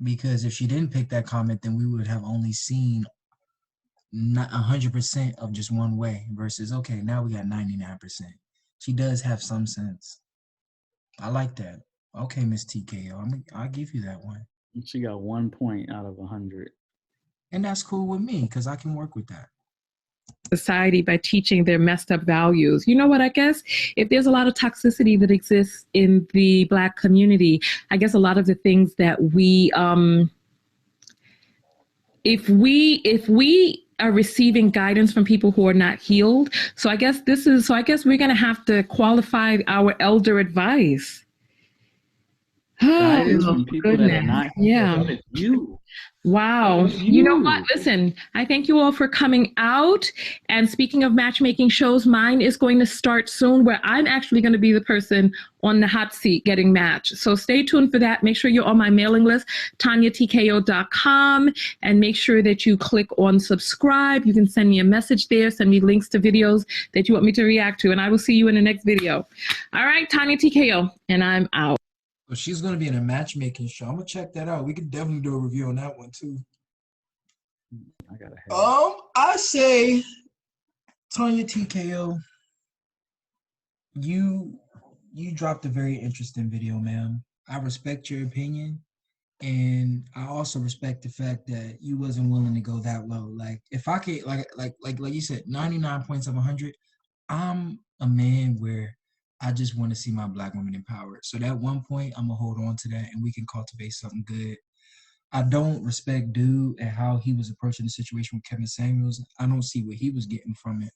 Because if she didn't pick that comment, then we would have only seen not 100% of just one way versus, okay, now we got 99%. She does have some sense. I like that. Okay, Miss TKO, I'll give you that one. She got 1 point out of 100. And that's cool with me because I can work with that. Society by teaching their messed up values. You know what? I guess if there's a lot of toxicity that exists in the Black community, I guess a lot of the things that we, if we are receiving guidance from people who are not healed, so I guess we're going to have to qualify our elder advice. Guidance Oh, from people goodness. that are not Yeah. That is you. Wow. You know what? Listen, I thank you all for coming out. And speaking of matchmaking shows, mine is going to start soon where I'm actually going to be the person on the hot seat getting matched. So stay tuned for that. Make sure you're on my mailing list, TONYATKO.com, and make sure that you click on subscribe. You can send me a message there, send me links to videos that you want me to react to, and I will see you in the next video. All right, Tonya TKO, and I'm out. So she's going to be in a matchmaking show. I'm going to check that out. We could definitely do a review on that one too. I gotta have I say, Tonya TKO, you dropped a very interesting video, ma'am. I respect your opinion, and I also respect the fact that you wasn't willing to go that low. Like if I could, like you said, 99 points of 100. I'm a man where I just want to see my Black women empowered. So that 1 point, I'm gonna hold on to that, and we can cultivate something good. I don't respect Dude and how he was approaching the situation with Kevin Samuels. I don't see what he was getting from it.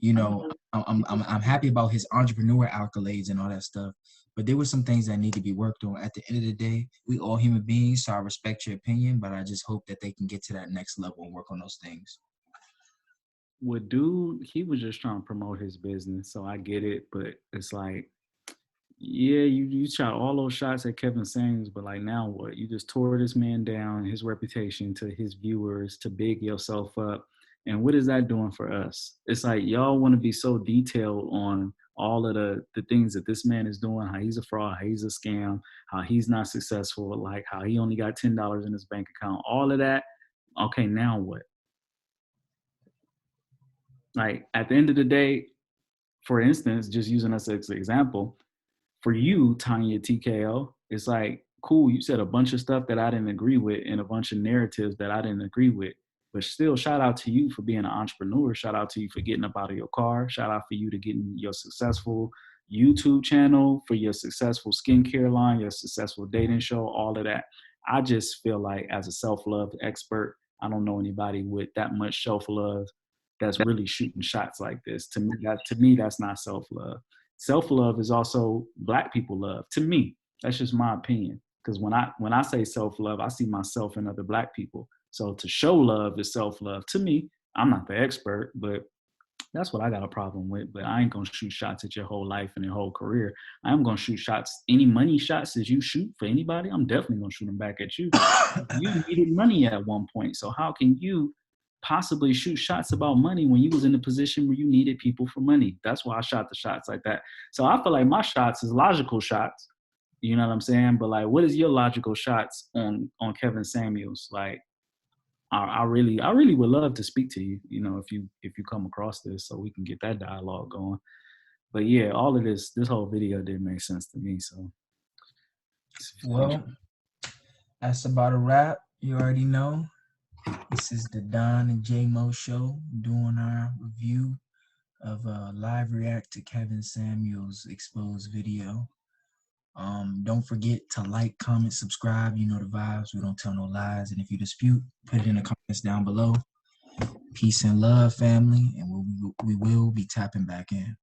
You know, I'm happy about his entrepreneur accolades and all that stuff, but there were some things that need to be worked on. At the end of the day, we all human beings, so I respect your opinion, but I just hope that they can get to that next level and work on those things. with Dude, he was just trying to promote his business, so I get it. But it's like, yeah, you shot all those shots at Kevin Samuels, but like now what? You just tore this man down, his reputation to his viewers, to big yourself up. And what is that doing for us? It's like y'all want to be so detailed on all of the things that this man is doing, how he's a fraud, how he's a scam, how he's not successful, like how he only got $10 in his bank account, all of that. Okay, now what? Like at the end of the day, for instance, just using us as an example, for you, Tonya TKO, it's like, cool, you said a bunch of stuff that I didn't agree with and a bunch of narratives that I didn't agree with. But still, shout out to you for being an entrepreneur. Shout out to you for getting up out of your car. Shout out for you to getting your successful YouTube channel, for your successful skincare line, your successful dating show, all of that. I just feel like as a self-love expert, I don't know anybody with that much self-love that's really shooting shots like this. To me, that's not self-love. Self-love is also Black people love. To me, that's just my opinion. Because when I say self-love, I see myself in other Black people. So to show love is self-love. To me, I'm not the expert, but that's what I got a problem with. But I ain't gonna shoot shots at your whole life and your whole career. I'm gonna shoot shots, any money shots that you shoot for anybody, I'm definitely gonna shoot them back at you. You needed money at one point. So how can you possibly shoot shots about money when you was in a position where you needed people for money? That's why I shot the shots like that. So I feel like my shots is logical shots. You know what I'm saying? But like, what is your logical shots on Kevin Samuels? Like, I really would love to speak to you, you know, if you come across this, so we can get that dialogue going. But yeah, all of this whole video didn't make sense to me. So, well, that's about a wrap. You already know. This is the Don and J-Mo show, doing our review of a live react to Kevin Samuels' exposed video. Don't forget to like, comment, subscribe. You know the vibes. We don't tell no lies. And if you dispute, put it in the comments down below. Peace and love, family. And we will be tapping back in.